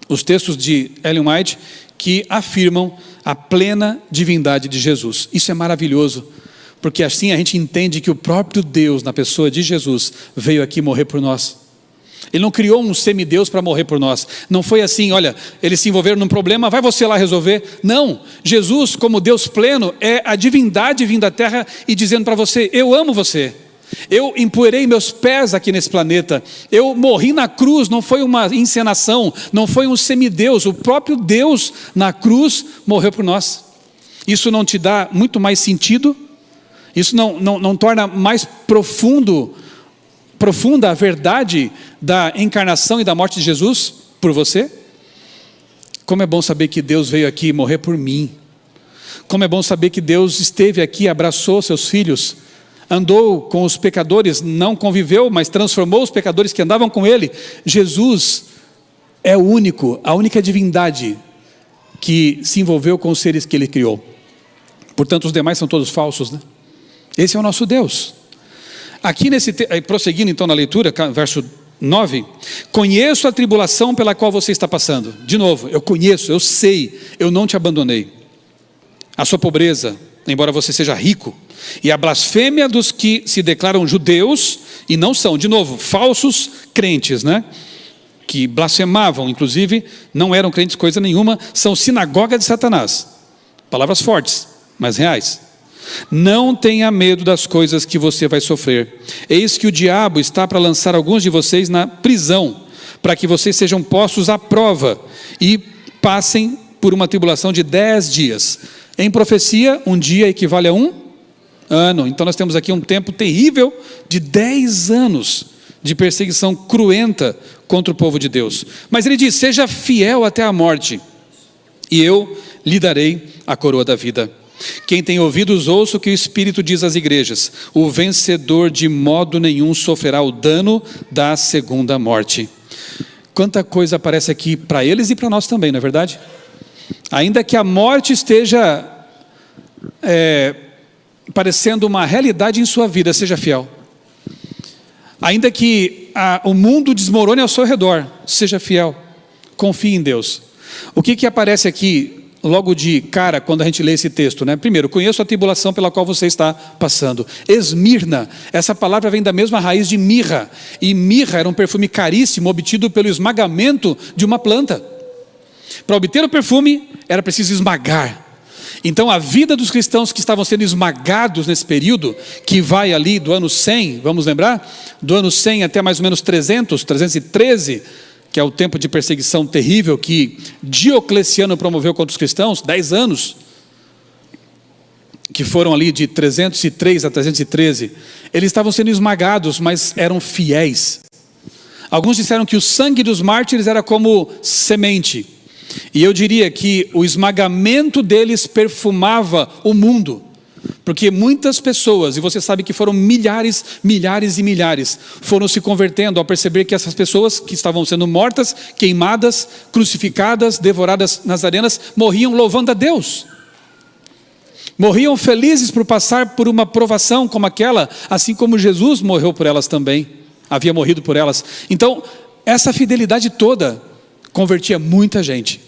os textos de Ellen White, que afirmam a plena divindade de Jesus. Isso é maravilhoso, porque assim a gente entende que o próprio Deus, na pessoa de Jesus, veio aqui morrer por nós. Ele não criou um semideus para morrer por nós. Não foi assim, olha, eles se envolveram num problema, vai você lá resolver. Não, Jesus como Deus pleno é a divindade vindo à terra e dizendo para você, eu amo você. Eu empoeirei meus pés aqui nesse planeta. Eu morri na cruz, não foi uma encenação, não foi um semideus. O próprio Deus na cruz morreu por nós. Isso não te dá muito mais sentido? Isso não torna mais profunda a verdade da encarnação e da morte de Jesus por você? Como é bom saber que Deus veio aqui morrer por mim. Como é bom saber que Deus esteve aqui, abraçou seus filhos, andou com os pecadores, não conviveu, mas transformou os pecadores que andavam com ele. Jesus é o único, a única divindade que se envolveu com os seres que ele criou. Portanto, os demais são todos falsos, né? Esse é o nosso Deus. Aqui prosseguindo então na leitura, verso 9, conheço a tribulação pela qual você está passando. De novo, eu conheço, eu sei, eu não te abandonei. A sua pobreza, embora você seja rico, e a blasfêmia dos que se declaram judeus e não são, de novo, falsos crentes, né? Que blasfemavam, inclusive, não eram crentes coisa nenhuma, são sinagoga de Satanás. Palavras fortes, mas reais. Não tenha medo das coisas que você vai sofrer. Eis que o diabo está para lançar alguns de vocês na prisão, para que vocês sejam postos à prova e passem por uma tribulação de 10 dias. Em profecia, um dia equivale a 1 ano. Então nós temos aqui um tempo terrível de 10 anos de perseguição cruenta contra o povo de Deus. Mas ele diz: seja fiel até a morte, e eu lhe darei a coroa da vida. Quem tem ouvidos, ouça o que o Espírito diz às igrejas. O vencedor de modo nenhum sofrerá o dano da segunda morte. Quanta coisa aparece aqui para eles e para nós também, não é verdade? Ainda que a morte esteja parecendo uma realidade em sua vida, seja fiel. Ainda que o mundo desmorone ao seu redor, seja fiel. Confie em Deus. O que aparece aqui logo de cara quando a gente lê esse texto, né? Primeiro, conheço a tribulação pela qual você está passando. Esmirna, essa palavra vem da mesma raiz de mirra. E mirra era um perfume caríssimo obtido pelo esmagamento de uma planta. Para obter o perfume, era preciso esmagar. Então a vida dos cristãos que estavam sendo esmagados nesse período, que vai ali do ano 100, vamos lembrar? Do ano 100 até mais ou menos 313, que é o tempo de perseguição terrível que Diocleciano promoveu contra os cristãos, 10 anos, que foram ali de 303 a 313, eles estavam sendo esmagados, mas eram fiéis. Alguns disseram que o sangue dos mártires era como semente, e eu diria que o esmagamento deles perfumava o mundo, porque muitas pessoas, e você sabe que foram milhares e milhares, foram se convertendo ao perceber que essas pessoas que estavam sendo mortas, queimadas, crucificadas, devoradas nas arenas, morriam louvando a Deus. Morriam felizes por passar por uma provação como aquela, assim como Jesus morreu por elas também, havia morrido por elas. Então, essa fidelidade toda convertia muita gente.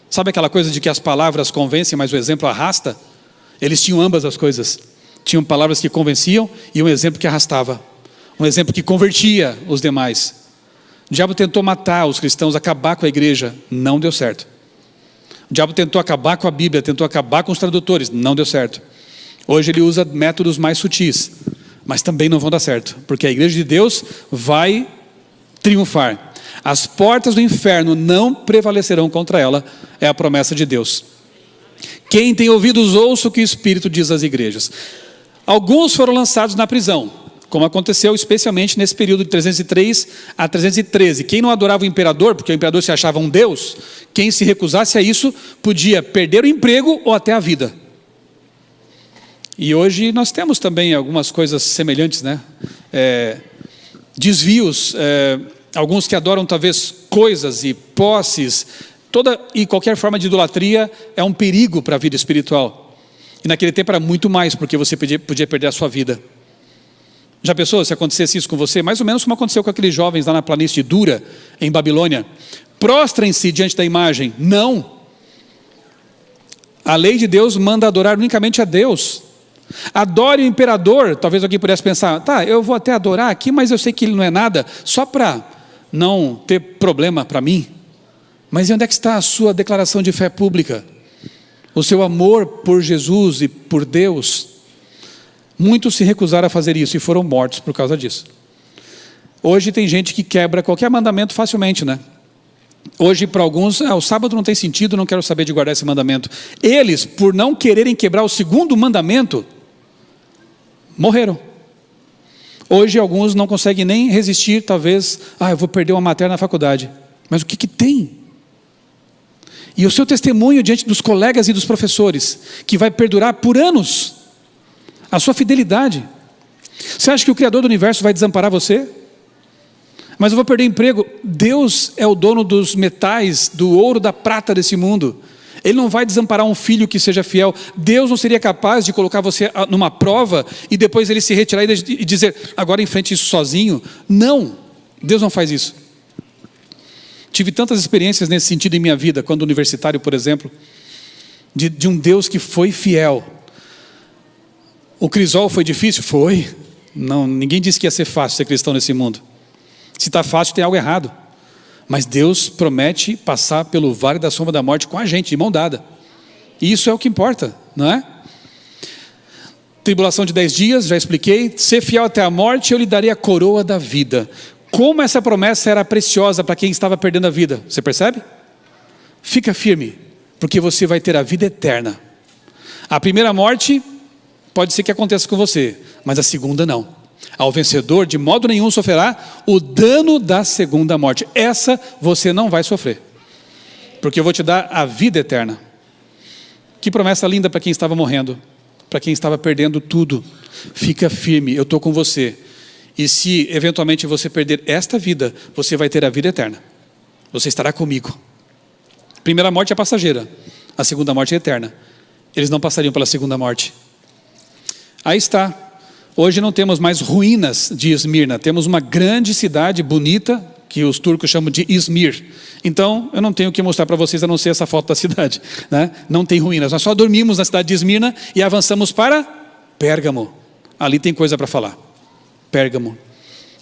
Sabe aquela coisa de que as palavras convencem, mas o exemplo arrasta? Eles tinham ambas as coisas. Tinham palavras que convenciam e um exemplo que arrastava. Um exemplo que convertia os demais. O diabo tentou matar os cristãos, acabar com a igreja. Não deu certo. O diabo tentou acabar com a Bíblia, tentou acabar com os tradutores. Não deu certo. Hoje ele usa métodos mais sutis, mas também não vão dar certo, porque a igreja de Deus vai triunfar. As portas do inferno não prevalecerão contra ela, é a promessa de Deus. Quem tem ouvidos, ouça o que o Espírito diz às igrejas. Alguns foram lançados na prisão, como aconteceu especialmente nesse período de 303 a 313. Quem não adorava o imperador, porque o imperador se achava um deus, quem se recusasse a isso, podia perder o emprego ou até a vida. E hoje nós temos também algumas coisas semelhantes, né? Desvios, alguns que adoram talvez coisas e posses. Toda e qualquer forma de idolatria é um perigo para a vida espiritual. E naquele tempo era muito mais, porque você podia perder a sua vida. Já pensou se acontecesse isso com você? Mais ou menos como aconteceu com aqueles jovens lá na planície de Dura, em Babilônia. Prostrem-se diante da imagem. Não. A lei de Deus manda adorar unicamente a Deus. Adore o imperador. Talvez alguém pudesse pensar: tá, eu vou até adorar aqui, mas eu sei que ele não é nada, só para não ter problema para mim. Mas e onde é que está a sua declaração de fé pública? O seu amor por Jesus e por Deus? Muitos se recusaram a fazer isso e foram mortos por causa disso. Hoje tem gente que quebra qualquer mandamento facilmente, né? Hoje para alguns, o sábado não tem sentido, não quero saber de guardar esse mandamento. Eles, por não quererem quebrar o segundo mandamento, morreram. Hoje alguns não conseguem nem resistir, talvez, eu vou perder uma matéria na faculdade. Mas o que tem? E o seu testemunho diante dos colegas e dos professores, que vai perdurar por anos, a sua fidelidade. Você acha que o Criador do universo vai desamparar você? Mas eu vou perder emprego. Deus é o dono dos metais, do ouro, da prata desse mundo. Ele não vai desamparar um filho que seja fiel. Deus não seria capaz de colocar você numa prova e depois ele se retirar e dizer: agora enfrente isso sozinho. Não, Deus não faz isso. Tive tantas experiências nesse sentido em minha vida, quando universitário, por exemplo, de um Deus que foi fiel. O crisol foi difícil? Foi. Não, ninguém disse que ia ser fácil ser cristão nesse mundo. Se está fácil, tem algo errado. Mas Deus promete passar pelo vale da sombra da morte com a gente, de mão dada. E isso é o que importa, não é? tribulação de 10 dias, já expliquei. Ser fiel até a morte, eu lhe darei a coroa da vida. Como essa promessa era preciosa para quem estava perdendo a vida. Você percebe? Fica firme, porque você vai ter a vida eterna. A primeira morte pode ser que aconteça com você, mas a segunda não. Ao vencedor, de modo nenhum sofrerá o dano da segunda morte. Essa você não vai sofrer, porque eu vou te dar a vida eterna. Que promessa linda para quem estava morrendo, para quem estava perdendo tudo. Fica firme, eu estou com você. E se eventualmente você perder esta vida, você vai ter a vida eterna. Você estará comigo. A primeira morte é passageira, a segunda morte é eterna. Eles não passariam pela segunda morte. Aí está. Hoje não temos mais ruínas de Esmirna. Temos uma grande cidade bonita, que os turcos chamam de Izmir. Então, eu não tenho o que mostrar para vocês, a não ser essa foto da cidade, né? Não tem ruínas. Nós só dormimos na cidade de Esmirna e avançamos para Pérgamo. Ali tem coisa para falar. Pérgamo.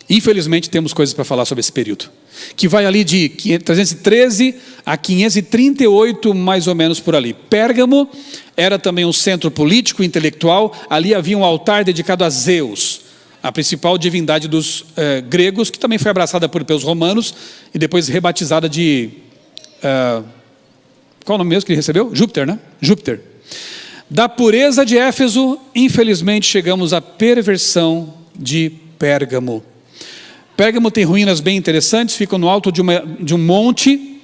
Infelizmente, temos coisas para falar sobre esse período, que vai ali de 313 a 538, mais ou menos por ali. Pérgamo era também um centro político, intelectual. Ali havia um altar dedicado a Zeus, a principal divindade dos gregos, que também foi abraçada pelos romanos e depois rebatizada de... qual o nome mesmo que ele recebeu? Júpiter, né? Júpiter. Da pureza de Éfeso, infelizmente, chegamos à perversão de Pérgamo. Pérgamo tem ruínas bem interessantes, ficam no alto de um monte,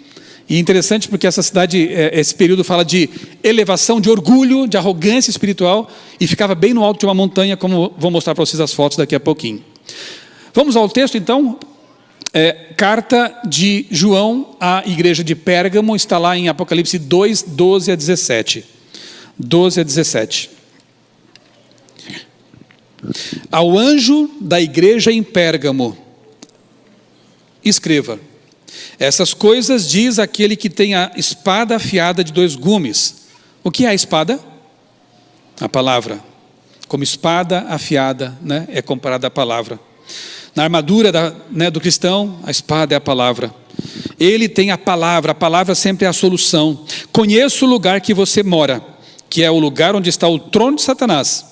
e interessante porque essa cidade, esse período fala de elevação, de orgulho, de arrogância espiritual, e ficava bem no alto de uma montanha, como vou mostrar para vocês as fotos daqui a pouquinho. Vamos ao texto então. Carta de João à igreja de Pérgamo, está lá em Apocalipse 2, 12 a 17. 12 a 17. Ao anjo da igreja em Pérgamo, escreva: essas coisas diz aquele que tem a espada afiada de 2 gumes. O que é a espada? A palavra. Como espada afiada, né, é comparada à palavra. Na armadura do cristão, a espada é a palavra. Ele tem a palavra sempre é a solução. Conheço o lugar que você mora, que é o lugar onde está o trono de Satanás.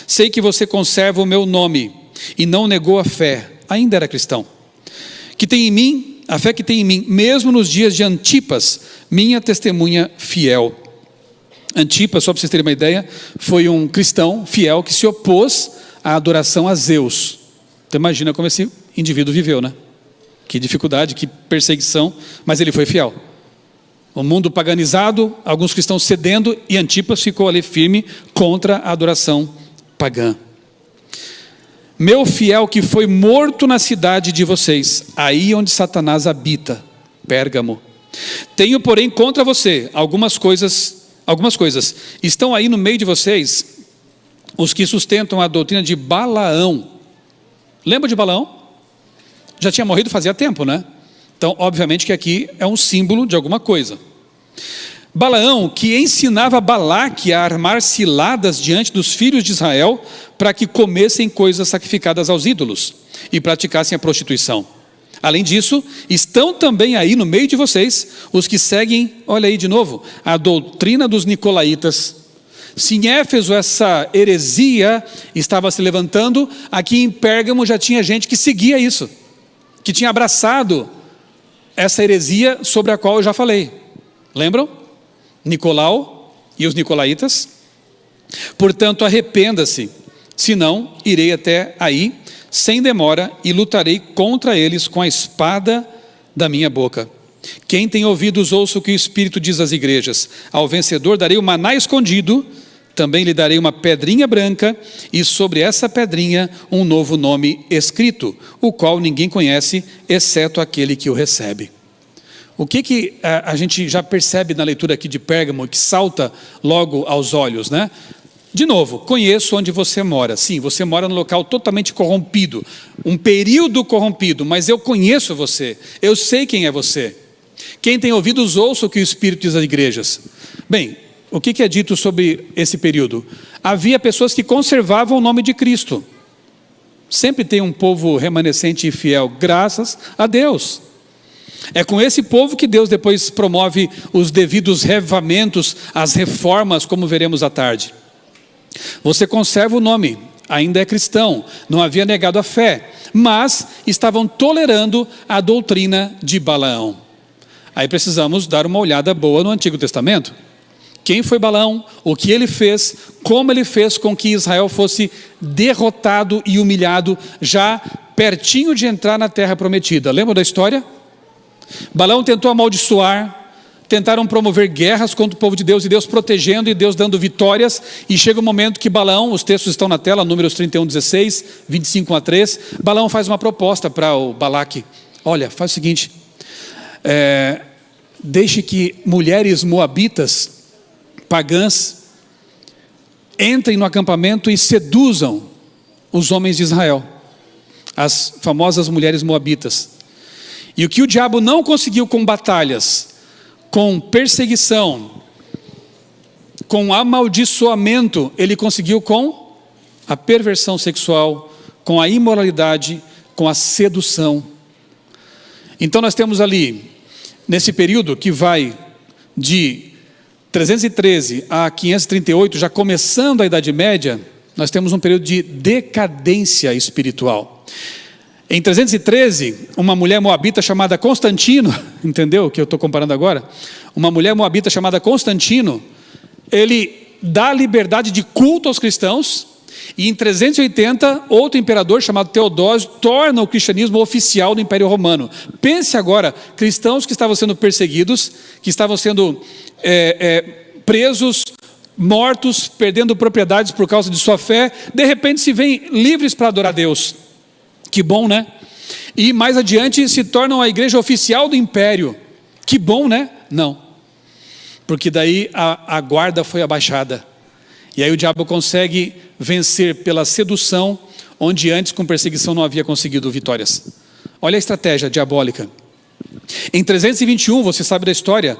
Sei que você conserva o meu nome e não negou a fé, ainda era cristão. Que tem em mim, a fé que tem em mim, mesmo nos dias de Antipas, minha testemunha fiel. Antipas, só para vocês terem uma ideia, foi um cristão fiel que se opôs à adoração a Zeus. Então imagina como esse indivíduo viveu, né? Que dificuldade, que perseguição, mas ele foi fiel. O mundo paganizado, alguns cristãos cedendo, e Antipas ficou ali firme contra a adoração pagã. Meu fiel que foi morto na cidade de vocês, aí onde Satanás habita, Pérgamo. Tenho, porém, contra você algumas coisas. Estão aí no meio de vocês os que sustentam a doutrina de Balaão. Lembra de Balaão? Já tinha morrido fazia tempo, né? Então, obviamente que aqui é um símbolo de alguma coisa. Balaão, que ensinava Balaque a armar ciladas diante dos filhos de Israel para que comessem coisas sacrificadas aos ídolos e praticassem a prostituição. Além disso, estão também aí no meio de vocês os que seguem, olha aí de novo, a doutrina dos nicolaítas. Se em Éfeso essa heresia estava se levantando, aqui em Pérgamo já tinha gente que seguia isso, que tinha abraçado essa heresia sobre a qual eu já falei. Lembram? Nicolau e os nicolaítas. Portanto, arrependa-se, senão irei até aí sem demora e lutarei contra eles com a espada da minha boca. Quem tem ouvidos ouça o que o Espírito diz às igrejas. Ao vencedor darei o maná escondido, também lhe darei uma pedrinha branca e sobre essa pedrinha um novo nome escrito, o qual ninguém conhece, exceto aquele que o recebe. O que a gente já percebe na leitura aqui de Pérgamo, que salta logo aos olhos, né? De novo, conheço onde você mora. Sim, você mora num local totalmente corrompido, um período corrompido, mas eu conheço você, eu sei quem é você. Quem tem ouvidos ouça o que o Espírito diz às igrejas. Bem, o que é dito sobre esse período? Havia pessoas que conservavam o nome de Cristo. Sempre tem um povo remanescente e fiel, graças a Deus. É com esse povo que Deus depois promove os devidos revivamentos, as reformas, como veremos à tarde. Você conserva o nome, ainda é cristão, não havia negado a fé, mas estavam tolerando a doutrina de Balaão. Aí precisamos dar uma olhada boa no Antigo Testamento. Quem foi Balaão? O que ele fez? Como ele fez com que Israel fosse derrotado e humilhado já pertinho de entrar na terra prometida? Lembra da história? Balaão tentou amaldiçoar, tentaram promover guerras contra o povo de Deus, e Deus protegendo e Deus dando vitórias, e chega um momento que Balaão, os textos estão na tela, Números 31:16, 25-3, Balaão faz uma proposta para o Balaque: olha, faz o seguinte, deixe que mulheres moabitas, pagãs, entrem no acampamento e seduzam os homens de Israel, as famosas mulheres moabitas. E o que o diabo não conseguiu com batalhas, com perseguição, com amaldiçoamento, ele conseguiu com a perversão sexual, com a imoralidade, com a sedução. Então nós temos ali, nesse período que vai de 313 a 538, já começando a Idade Média, nós temos um período de decadência espiritual. Em 313, uma mulher moabita chamada Constantino, entendeu o que eu estou comparando agora? Uma mulher moabita chamada Constantino, ele dá liberdade de culto aos cristãos, e em 380, outro imperador chamado Teodósio torna o cristianismo oficial do Império Romano. Pense agora, cristãos que estavam sendo perseguidos, que estavam sendo presos, mortos, perdendo propriedades por causa de sua fé, de repente se veem livres para adorar a Deus. Que bom, né? E mais adiante se tornam a igreja oficial do império. Que bom, né? Não. Porque daí a guarda foi abaixada. E aí o diabo consegue vencer pela sedução, onde antes com perseguição não havia conseguido vitórias. Olha a estratégia diabólica. Em 321, você sabe da história,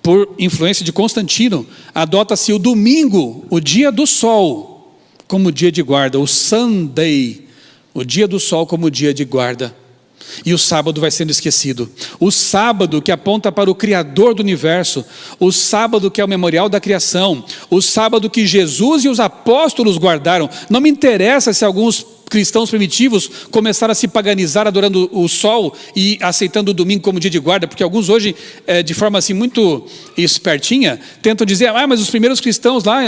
por influência de Constantino, adota-se o domingo, o dia do sol, como dia de guarda, o Sunday, o dia do sol como dia de guarda. E o sábado vai sendo esquecido. O sábado que aponta para o Criador do universo, o sábado que é o memorial da criação, o sábado que Jesus e os apóstolos guardaram. Não me interessa se alguns cristãos primitivos começaram a se paganizar adorando o sol e aceitando o domingo como dia de guarda, porque alguns hoje, de forma assim muito espertinha, tentam dizer, mas os primeiros cristãos lá,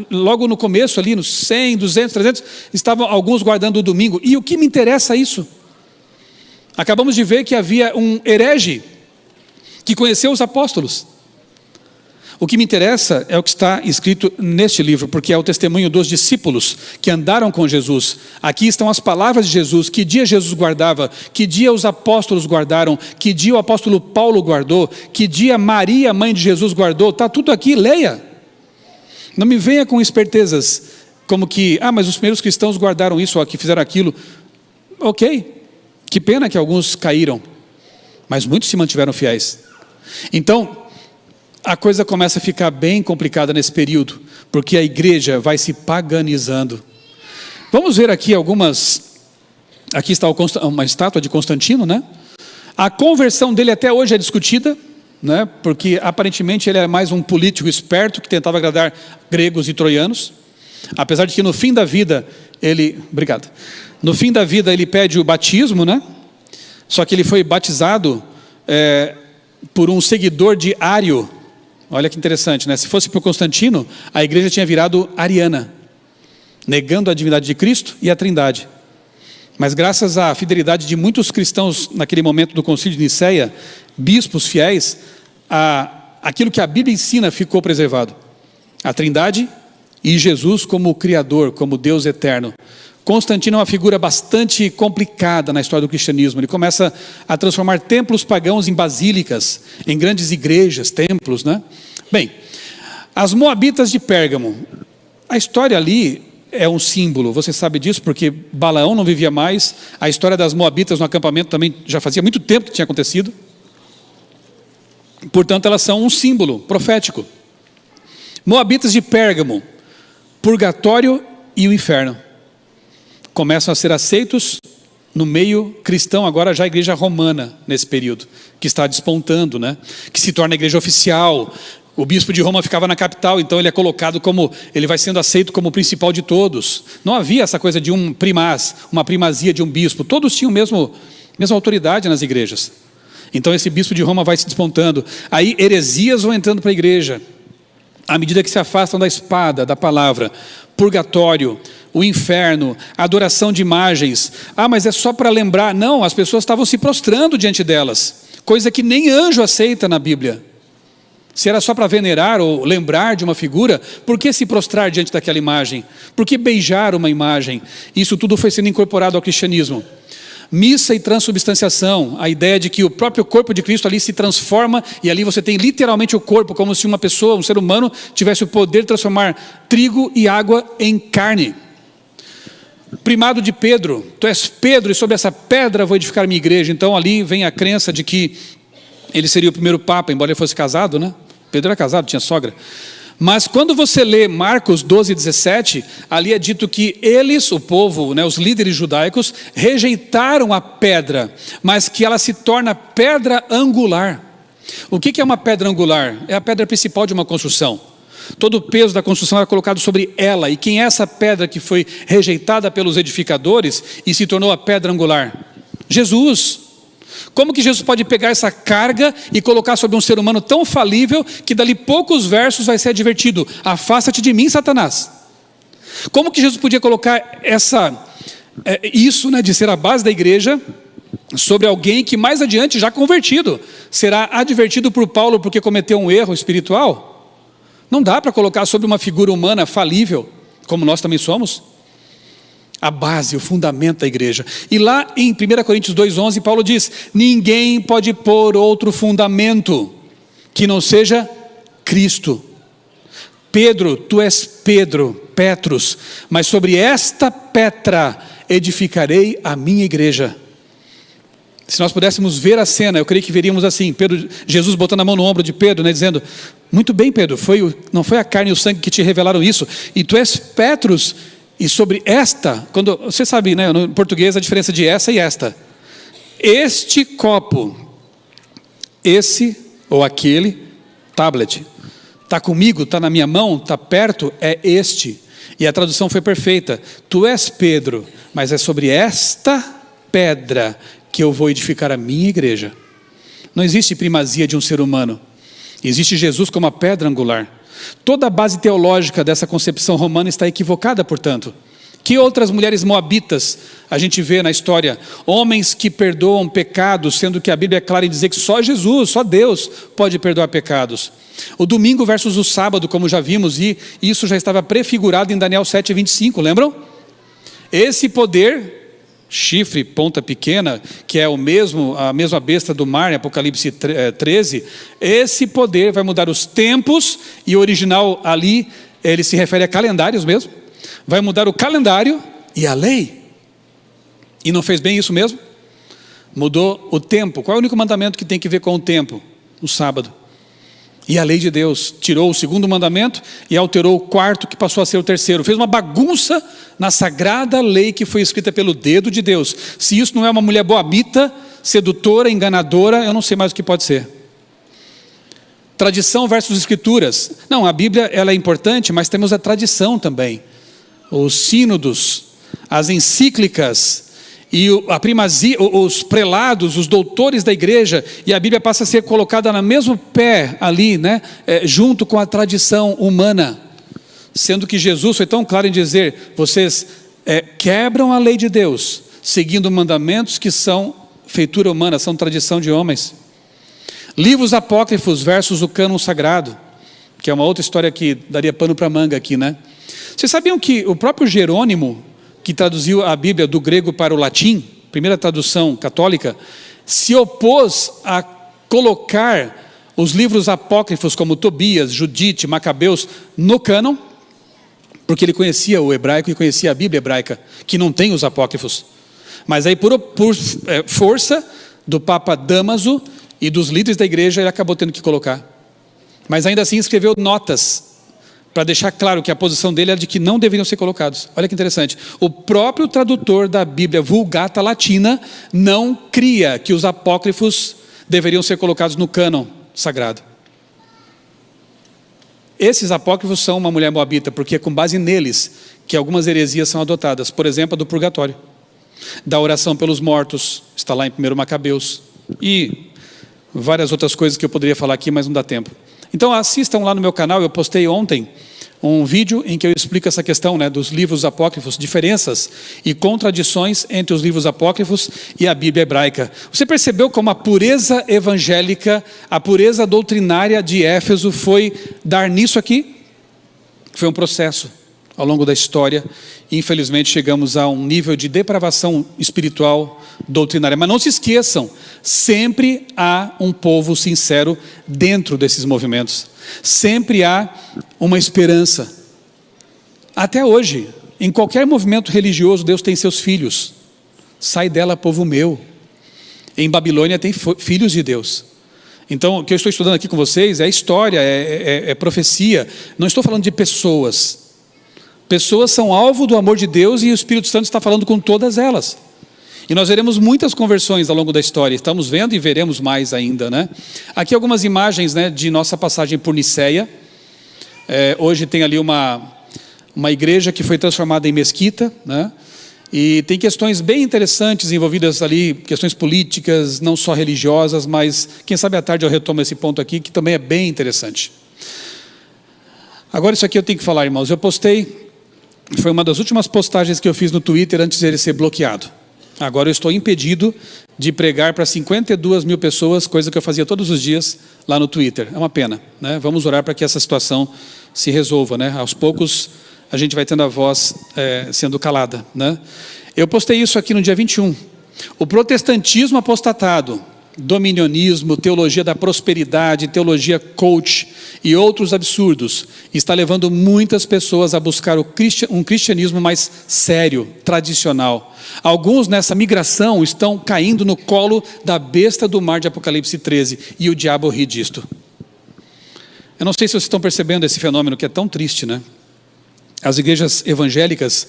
logo no começo ali, nos 100, 200, 300, estavam alguns guardando o domingo. E o que me interessa isso? Acabamos de ver que havia um herege que conheceu os apóstolos. O que me interessa é o que está escrito neste livro, porque é o testemunho dos discípulos que andaram com Jesus. Aqui estão as palavras de Jesus, que dia Jesus guardava, que dia os apóstolos guardaram, que dia o apóstolo Paulo guardou, que dia Maria, mãe de Jesus, guardou. Está tudo aqui, leia. Não me venha com espertezas, como que, mas os primeiros cristãos guardaram isso, ou que fizeram aquilo. Ok, que pena que alguns caíram, mas muitos se mantiveram fiéis. Então, a coisa começa a ficar bem complicada nesse período, porque a igreja vai se paganizando. Vamos ver aqui aqui está uma estátua de Constantino, né? A conversão dele até hoje é discutida, né? Porque aparentemente ele era mais um político esperto que tentava agradar gregos e troianos, apesar de que no fim da vida no fim da vida ele pede o batismo, né? Só que ele foi batizado por um seguidor de Ário. Olha que interessante, né? Se fosse por Constantino, a igreja tinha virado ariana, negando a divindade de Cristo e a trindade. Mas graças à fidelidade de muitos cristãos naquele momento do concílio de Niceia, bispos fiéis, aquilo que a Bíblia ensina ficou preservado. A trindade e Jesus como o Criador, como Deus eterno. Constantino é uma figura bastante complicada na história do cristianismo. Ele começa a transformar templos pagãos em basílicas, em grandes igrejas, templos, né? Bem, as moabitas de Pérgamo. A história ali é um símbolo, você sabe disso, porque Balaão não vivia mais. A história das moabitas no acampamento também já fazia muito tempo que tinha acontecido. Portanto, elas são um símbolo profético. Moabitas de Pérgamo, purgatório e o inferno. Começam a ser aceitos no meio cristão, agora já a igreja romana, nesse período, que está despontando, né? Que se torna a igreja oficial, O bispo de Roma ficava na capital, então ele é colocado como, ele vai sendo aceito como o principal de todos. Não havia essa coisa de um primaz, uma primazia de um bispo. Todos tinham mesma autoridade nas igrejas. Então esse bispo de Roma vai se despontando. Aí heresias vão entrando para a igreja. À medida que se afastam da espada, da palavra, purgatório, o inferno, adoração de imagens. Ah, mas é só para lembrar. Não, as pessoas estavam se prostrando diante delas. Coisa que nem anjo aceita na Bíblia. Se era só para venerar ou lembrar de uma figura, por que se prostrar diante daquela imagem? Por que beijar uma imagem? Isso tudo foi sendo incorporado ao cristianismo. Missa e transubstanciação, a ideia de que o próprio corpo de Cristo ali se transforma, e ali você tem literalmente o corpo, como se uma pessoa, um ser humano, tivesse o poder de transformar trigo e água em carne. Primado de Pedro, tu és Pedro e sobre essa pedra vou edificar minha igreja. Então ali vem a crença de que ele seria o primeiro papa, embora ele fosse casado, né? Pedro era casado, tinha sogra. Mas quando você lê Marcos 12:17, ali é dito que eles, o povo, né, os líderes judaicos, rejeitaram a pedra, mas que ela se torna pedra angular. O que é uma pedra angular? É a pedra principal de uma construção. Todo o peso da construção era colocado sobre ela. E quem é essa pedra que foi rejeitada pelos edificadores e se tornou a pedra angular? Jesus. Como que Jesus pode pegar essa carga e colocar sobre um ser humano tão falível que dali poucos versos vai ser advertido: afasta-te de mim, Satanás? Como que Jesus podia colocar isso, né, de ser a base da igreja sobre alguém que mais adiante, já convertido, será advertido por Paulo porque cometeu um erro espiritual? Não dá para colocar sobre uma figura humana falível, como nós também somos. A base, o fundamento da igreja. E lá em 1 Coríntios 2:11, Paulo diz: ninguém pode pôr outro fundamento que não seja Cristo. Pedro, tu és Pedro, Petrus, mas sobre esta pedra edificarei a minha igreja. Se nós pudéssemos ver a cena, eu creio que veríamos assim, Jesus botando a mão no ombro de Pedro, né, dizendo: muito bem, Pedro, não foi a carne e o sangue que te revelaram isso, e tu és Petrus. E sobre esta, quando você sabe, né, no português a diferença de essa e esta. Este copo, esse ou aquele tablet, está comigo, está na minha mão, está perto, é este. E a tradução foi perfeita. Tu és Pedro, mas é sobre esta pedra que eu vou edificar a minha igreja. Não existe primazia de um ser humano. Existe Jesus como a pedra angular. Toda a base teológica dessa concepção romana está equivocada, portanto. Que outras mulheres moabitas a gente vê na história? Homens que perdoam pecados, sendo que a Bíblia é clara em dizer que só Jesus, só Deus pode perdoar pecados. O domingo versus o sábado, como já vimos, e isso já estava prefigurado em Daniel 7:25, lembram? Esse poder, chifre, ponta pequena, que é a mesma besta do mar em Apocalipse 13, esse poder vai mudar os tempos, e o original ali, ele se refere a calendários mesmo, vai mudar o calendário e a lei. E não fez bem isso mesmo? Mudou o tempo. Qual é o único mandamento que tem que ver com o tempo? O sábado. E a lei de Deus tirou o segundo mandamento e alterou o quarto, que passou a ser o terceiro. Fez uma bagunça na sagrada lei que foi escrita pelo dedo de Deus. Se isso não é uma mulher moabita, sedutora, enganadora, eu não sei mais o que pode ser. Tradição versus escrituras. Não, a Bíblia ela é importante, mas temos a tradição também. Os sínodos, as encíclicas e a primazia, os prelados, os doutores da igreja, e a Bíblia passa a ser colocada no mesmo pé ali, né, junto com a tradição humana, sendo que Jesus foi tão claro em dizer: vocês quebram a lei de Deus, seguindo mandamentos que são feitura humana, são tradição de homens. Livros apócrifos versus o cânon sagrado, que é uma outra história que daria pano para manga aqui, né? Vocês sabiam que o próprio Jerônimo, que traduziu a Bíblia do grego para o latim, primeira tradução católica, se opôs a colocar os livros apócrifos como Tobias, Judite, Macabeus no cânon, porque ele conhecia o hebraico e conhecia a Bíblia hebraica, que não tem os apócrifos. Mas aí por força do Papa Dámaso e dos líderes da igreja, ele acabou tendo que colocar. Mas ainda assim escreveu notas, para deixar claro que a posição dele era de que não deveriam ser colocados. Olha que interessante. O próprio tradutor da Bíblia Vulgata Latina não cria que os apócrifos deveriam ser colocados no cânon sagrado. Esses apócrifos são uma mulher moabita, porque é com base neles que algumas heresias são adotadas. Por exemplo, a do purgatório, da oração pelos mortos, está lá em 1 Macabeus, e várias outras coisas que eu poderia falar aqui, mas não dá tempo. Então assistam lá no meu canal, eu postei ontem um vídeo em que eu explico essa questão, né, dos livros apócrifos, diferenças e contradições entre os livros apócrifos e a Bíblia hebraica. Você percebeu como a pureza evangélica, a pureza doutrinária de Éfeso foi dar nisso aqui? Foi um processo ao longo da história. Infelizmente chegamos a um nível de depravação espiritual doutrinária. Mas não se esqueçam, sempre há um povo sincero dentro desses movimentos. Sempre há uma esperança. Até hoje, em qualquer movimento religioso, Deus tem seus filhos. Sai dela, povo meu. Em Babilônia tem filhos de Deus. Então, o que eu estou estudando aqui com vocês é história, é profecia. Não estou falando de pessoas. Pessoas são alvo do amor de Deus e o Espírito Santo está falando com todas elas. E nós veremos muitas conversões ao longo da história. Estamos vendo e veremos mais ainda, né? Aqui algumas imagens, né, de nossa passagem por Niceia. Hoje tem ali uma igreja que foi transformada em mesquita, né? E tem questões bem interessantes envolvidas ali, questões políticas, não só religiosas, mas quem sabe à tarde eu retomo esse ponto aqui, que também é bem interessante. Agora isso aqui eu tenho que falar, irmãos. Eu postei, foi uma das últimas postagens que eu fiz no Twitter antes de ele ser bloqueado. Agora eu estou impedido de pregar para 52 mil pessoas, coisa que eu fazia todos os dias lá no Twitter. É uma pena, né? Vamos orar para que essa situação se resolva, né? Aos poucos a gente vai tendo a voz sendo calada, né? Eu postei isso aqui no dia 21. O protestantismo apostatado, dominionismo, teologia da prosperidade, teologia coach e outros absurdos, está levando muitas pessoas a buscar um cristianismo mais sério, tradicional. Alguns nessa migração estão caindo no colo da besta do mar de Apocalipse 13, e o diabo ri disto. Eu não sei se vocês estão percebendo esse fenômeno que é tão triste, né? As igrejas evangélicas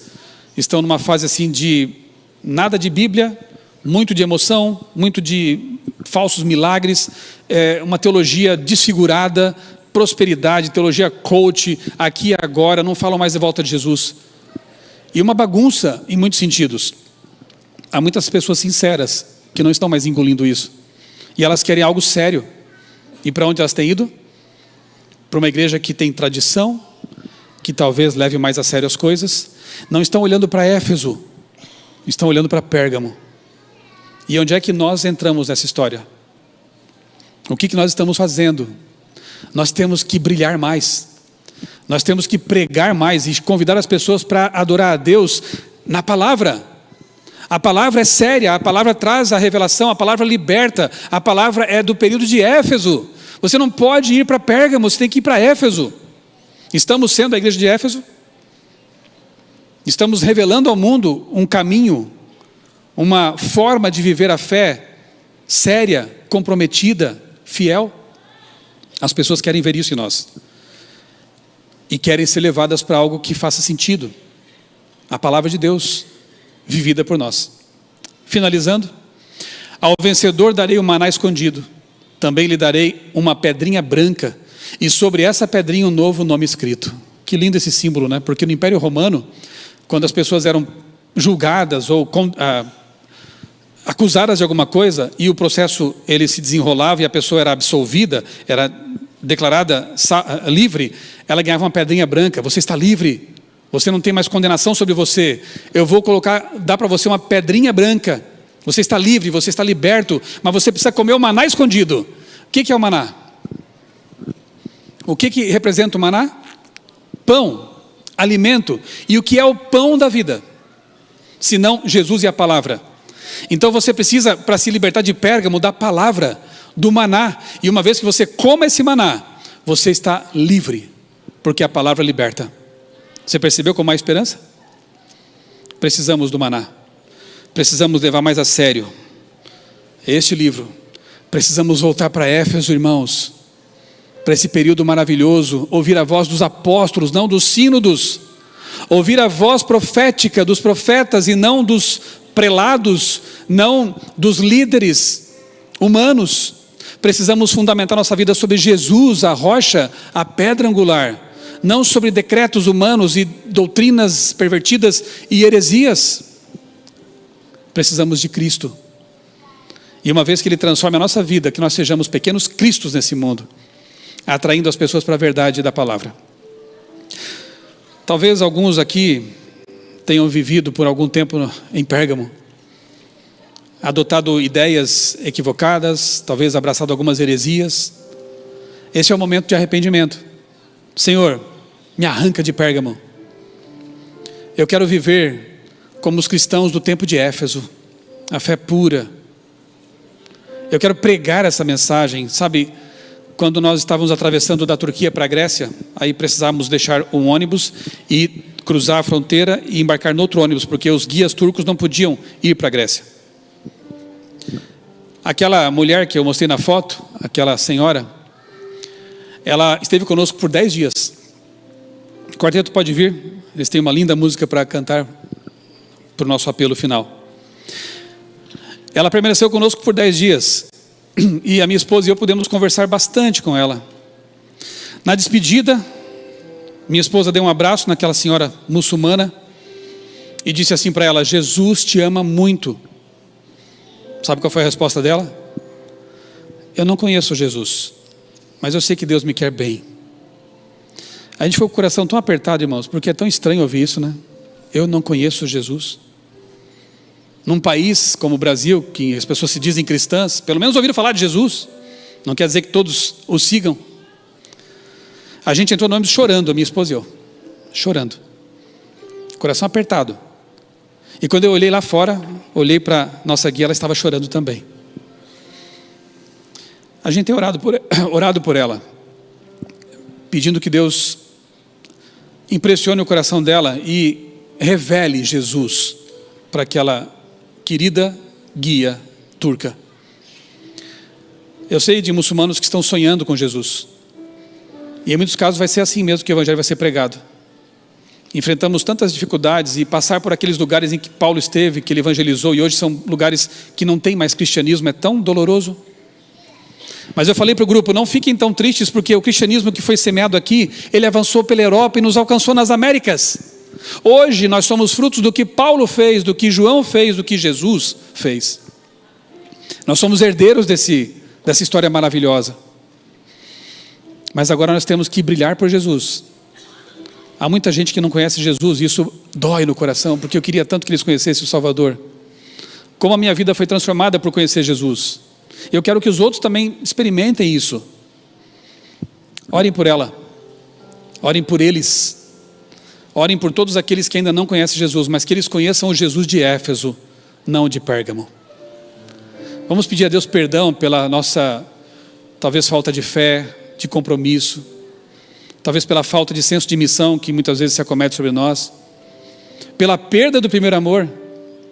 estão numa fase assim de nada de Bíblia, muito de emoção, muito de falsos milagres, uma teologia desfigurada, prosperidade, teologia coach, aqui e agora, não falam mais de volta de Jesus. E uma bagunça em muitos sentidos. Há muitas pessoas sinceras que não estão mais engolindo isso. E elas querem algo sério. E para onde elas têm ido? Para uma igreja que tem tradição, que talvez leve mais a sério as coisas. Não estão olhando para Éfeso, estão olhando para Pérgamo. E onde é que nós entramos nessa história? O que nós estamos fazendo? Nós temos que brilhar mais. Nós temos que pregar mais e convidar as pessoas para adorar a Deus na palavra. A palavra é séria, a palavra traz a revelação, a palavra liberta, a palavra é do período de Éfeso. Você não pode ir para Pérgamo, você tem que ir para Éfeso. Estamos sendo a igreja de Éfeso? Estamos revelando ao mundo um caminho, uma forma de viver a fé séria, comprometida, fiel? As pessoas querem ver isso em nós. E querem ser levadas para algo que faça sentido. A palavra de Deus, vivida por nós. Finalizando. Ao vencedor darei o maná escondido. Também lhe darei uma pedrinha branca. E sobre essa pedrinha um novo nome escrito. Que lindo esse símbolo, né? Porque no Império Romano, quando as pessoas eram julgadas ou acusadas de alguma coisa, e o processo ele se desenrolava e a pessoa era absolvida, era declarada livre, ela ganhava uma pedrinha branca. Você está livre, você não tem mais condenação sobre você, eu vou dar para você uma pedrinha branca, você está livre, você está liberto, mas você precisa comer o maná escondido. O que é o maná? O que representa o maná? Pão, alimento. E o que é o pão da vida? Senão Jesus e a palavra. Então você precisa, para se libertar de Pérgamo, da palavra, do maná. E uma vez que você come esse maná, você está livre, porque a palavra liberta. Você percebeu como há esperança? Precisamos do maná. Precisamos levar mais a sério este livro. Precisamos voltar para Éfeso, irmãos, para esse período maravilhoso, ouvir a voz dos apóstolos, não dos sínodos, ouvir a voz profética dos profetas e não dos prelados, não dos líderes humanos. Precisamos fundamentar nossa vida sobre Jesus, a rocha, a pedra angular, não sobre decretos humanos e doutrinas pervertidas e heresias. Precisamos de Cristo. E uma vez que Ele transforme a nossa vida, que nós sejamos pequenos cristos nesse mundo, atraindo as pessoas para a verdade da palavra. Talvez alguns aqui tenham vivido por algum tempo em Pérgamo, adotado ideias equivocadas, talvez abraçado algumas heresias. Esse é o momento de arrependimento. Senhor, me arranca de Pérgamo. Eu quero viver como os cristãos do tempo de Éfeso, a fé pura. Eu quero pregar essa mensagem. Sabe, quando nós estávamos atravessando da Turquia para a Grécia, aí precisávamos deixar um ônibus e cruzar a fronteira e embarcar no outro ônibus, porque os guias turcos não podiam ir para a Grécia. Aquela mulher que eu mostrei na foto, aquela senhora, ela esteve conosco por 10 dias. O quarteto pode vir, eles têm uma linda música para cantar para o nosso apelo final. Ela permaneceu conosco por 10 dias, e a minha esposa e eu pudemos conversar bastante com ela. Na despedida, minha esposa deu um abraço naquela senhora muçulmana, e disse assim para ela: Jesus te ama muito. Sabe qual foi a resposta dela? Eu não conheço Jesus, mas eu sei que Deus me quer bem. A gente foi com o coração tão apertado, irmãos, porque é tão estranho ouvir isso, né? Eu não conheço Jesus. Num país como o Brasil, que as pessoas se dizem cristãs, pelo menos ouviram falar de Jesus, não quer dizer que todos o sigam. A gente entrou no ônibus chorando, a minha esposa e eu, chorando, coração apertado. E quando eu olhei lá fora, olhei para nossa guia, ela estava chorando também. A gente tem orado por ela, pedindo que Deus impressione o coração dela e revele Jesus para aquela querida guia turca. Eu sei de muçulmanos que estão sonhando com Jesus, e em muitos casos vai ser assim mesmo que o evangelho vai ser pregado. Enfrentamos tantas dificuldades, e passar por aqueles lugares em que Paulo esteve, que ele evangelizou, e hoje são lugares que não tem mais cristianismo, é tão doloroso. Mas eu falei para o grupo: não fiquem tão tristes, porque o cristianismo que foi semeado aqui, ele avançou pela Europa e nos alcançou nas Américas. Hoje nós somos frutos do que Paulo fez, do que João fez, do que Jesus fez. Nós somos herdeiros dessa história maravilhosa. Mas agora nós temos que brilhar por Jesus. Há muita gente que não conhece Jesus, e isso dói no coração, porque eu queria tanto que eles conhecessem o Salvador. Como a minha vida foi transformada por conhecer Jesus. Eu quero que os outros também experimentem isso. Orem por ela, orem por eles, orem por todos aqueles que ainda não conhecem Jesus, mas que eles conheçam o Jesus de Éfeso, não de Pérgamo. Vamos pedir a Deus perdão pela nossa, talvez, falta de fé, de compromisso, talvez pela falta de senso de missão que muitas vezes se acomete sobre nós, pela perda do primeiro amor.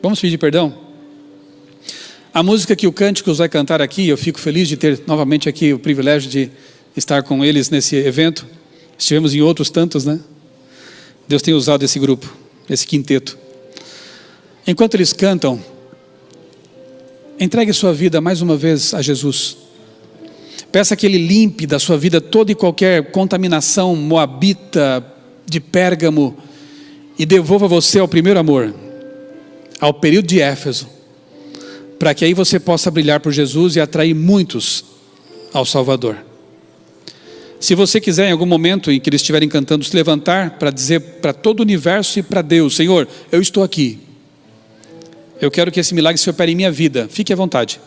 Vamos pedir perdão? A música que o Cânticos vai cantar aqui, eu fico feliz de ter novamente aqui o privilégio de estar com eles nesse evento. Estivemos em outros tantos, né? Deus tem usado esse grupo, esse quinteto. Enquanto eles cantam, entregue sua vida mais uma vez a Jesus. Peça que Ele limpe da sua vida toda e qualquer contaminação moabita, de Pérgamo, e devolva você ao primeiro amor, ao período de Éfeso, para que aí você possa brilhar por Jesus e atrair muitos ao Salvador. Se você quiser, em algum momento em que eles estiverem cantando, se levantar para dizer para todo o universo e para Deus: Senhor, eu estou aqui, eu quero que esse milagre se opere em minha vida, fique à vontade.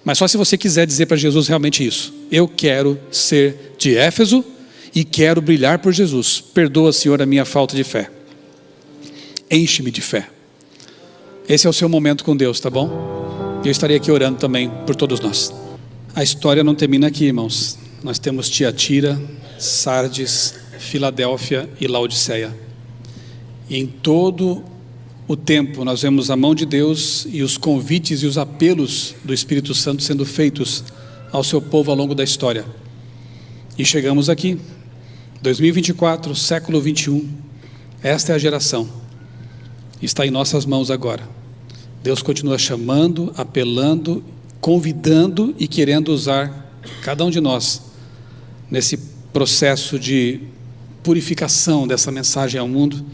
Mas só se você quiser dizer para Jesus realmente isso: eu quero ser de Éfeso e quero brilhar por Jesus. Perdoa, Senhor, a minha falta de fé. Enche-me de fé. Esse é o seu momento com Deus, tá bom? Eu estarei aqui orando também por todos nós. A história não termina aqui, irmãos. Nós temos Tiatira, Sardes, Filadélfia e Laodiceia. E em todo o tempo nós vemos a mão de Deus e os convites e os apelos do Espírito Santo sendo feitos ao seu povo ao longo da história. E chegamos aqui, 2024, século 21. Esta é a geração. Está em nossas mãos agora. Deus continua chamando, apelando convidando e querendo usar cada um de nós nesse processo de purificação dessa mensagem ao mundo,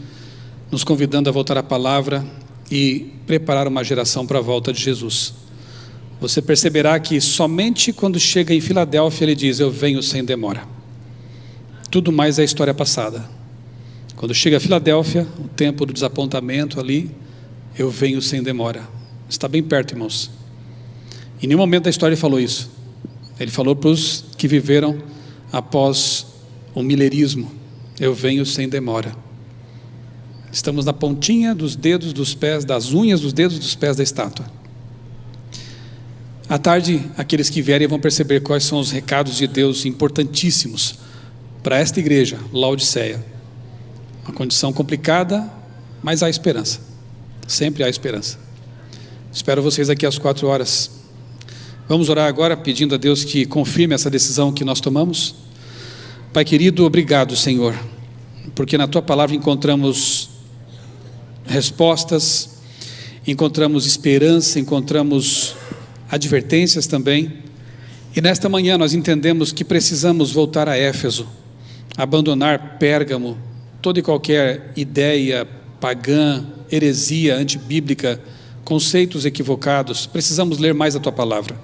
nos convidando a voltar à palavra e preparar uma geração para a volta de Jesus. Você perceberá que somente quando chega em Filadélfia ele diz: eu venho sem demora. Tudo mais é história passada. Quando chega a Filadélfia, o tempo do desapontamento ali, eu venho sem demora. Está bem perto, irmãos. Em nenhum momento da história ele falou isso. Ele falou para os que viveram após o milerismo: eu venho sem demora. Estamos na pontinha dos dedos dos pés, das unhas dos dedos dos pés da estátua. À tarde, aqueles que vierem vão perceber quais são os recados de Deus importantíssimos para esta igreja, Laodiceia. Uma condição complicada, mas há esperança. Sempre há esperança. Espero vocês aqui às 4 horas. Vamos orar agora pedindo a Deus que confirme essa decisão que nós tomamos. Pai querido, obrigado, Senhor, porque na Tua palavra encontramos respostas, encontramos esperança, encontramos advertências também. E nesta manhã nós entendemos que precisamos voltar a Éfeso, abandonar Pérgamo, toda e qualquer ideia pagã, heresia antibíblica, conceitos equivocados. Precisamos ler mais a Tua palavra.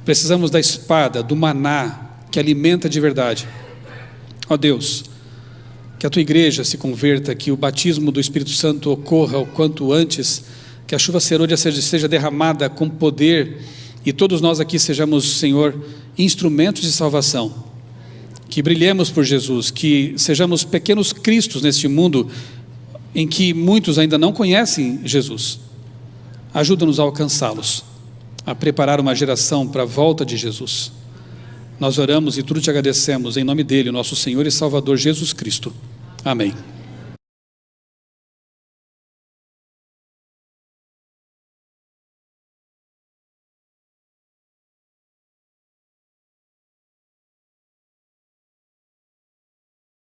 Precisamos da espada, do maná que alimenta de verdade. Ó Deus, que a Tua igreja se converta, que o batismo do Espírito Santo ocorra o quanto antes, que a chuva serôdia seja derramada com poder e todos nós aqui sejamos, Senhor, instrumentos de salvação. Que brilhemos por Jesus, que sejamos pequenos cristos neste mundo em que muitos ainda não conhecem Jesus. Ajuda-nos a alcançá-los, a preparar uma geração para a volta de Jesus. Nós oramos e tudo te agradecemos em nome dele, nosso Senhor e Salvador Jesus Cristo. Amém.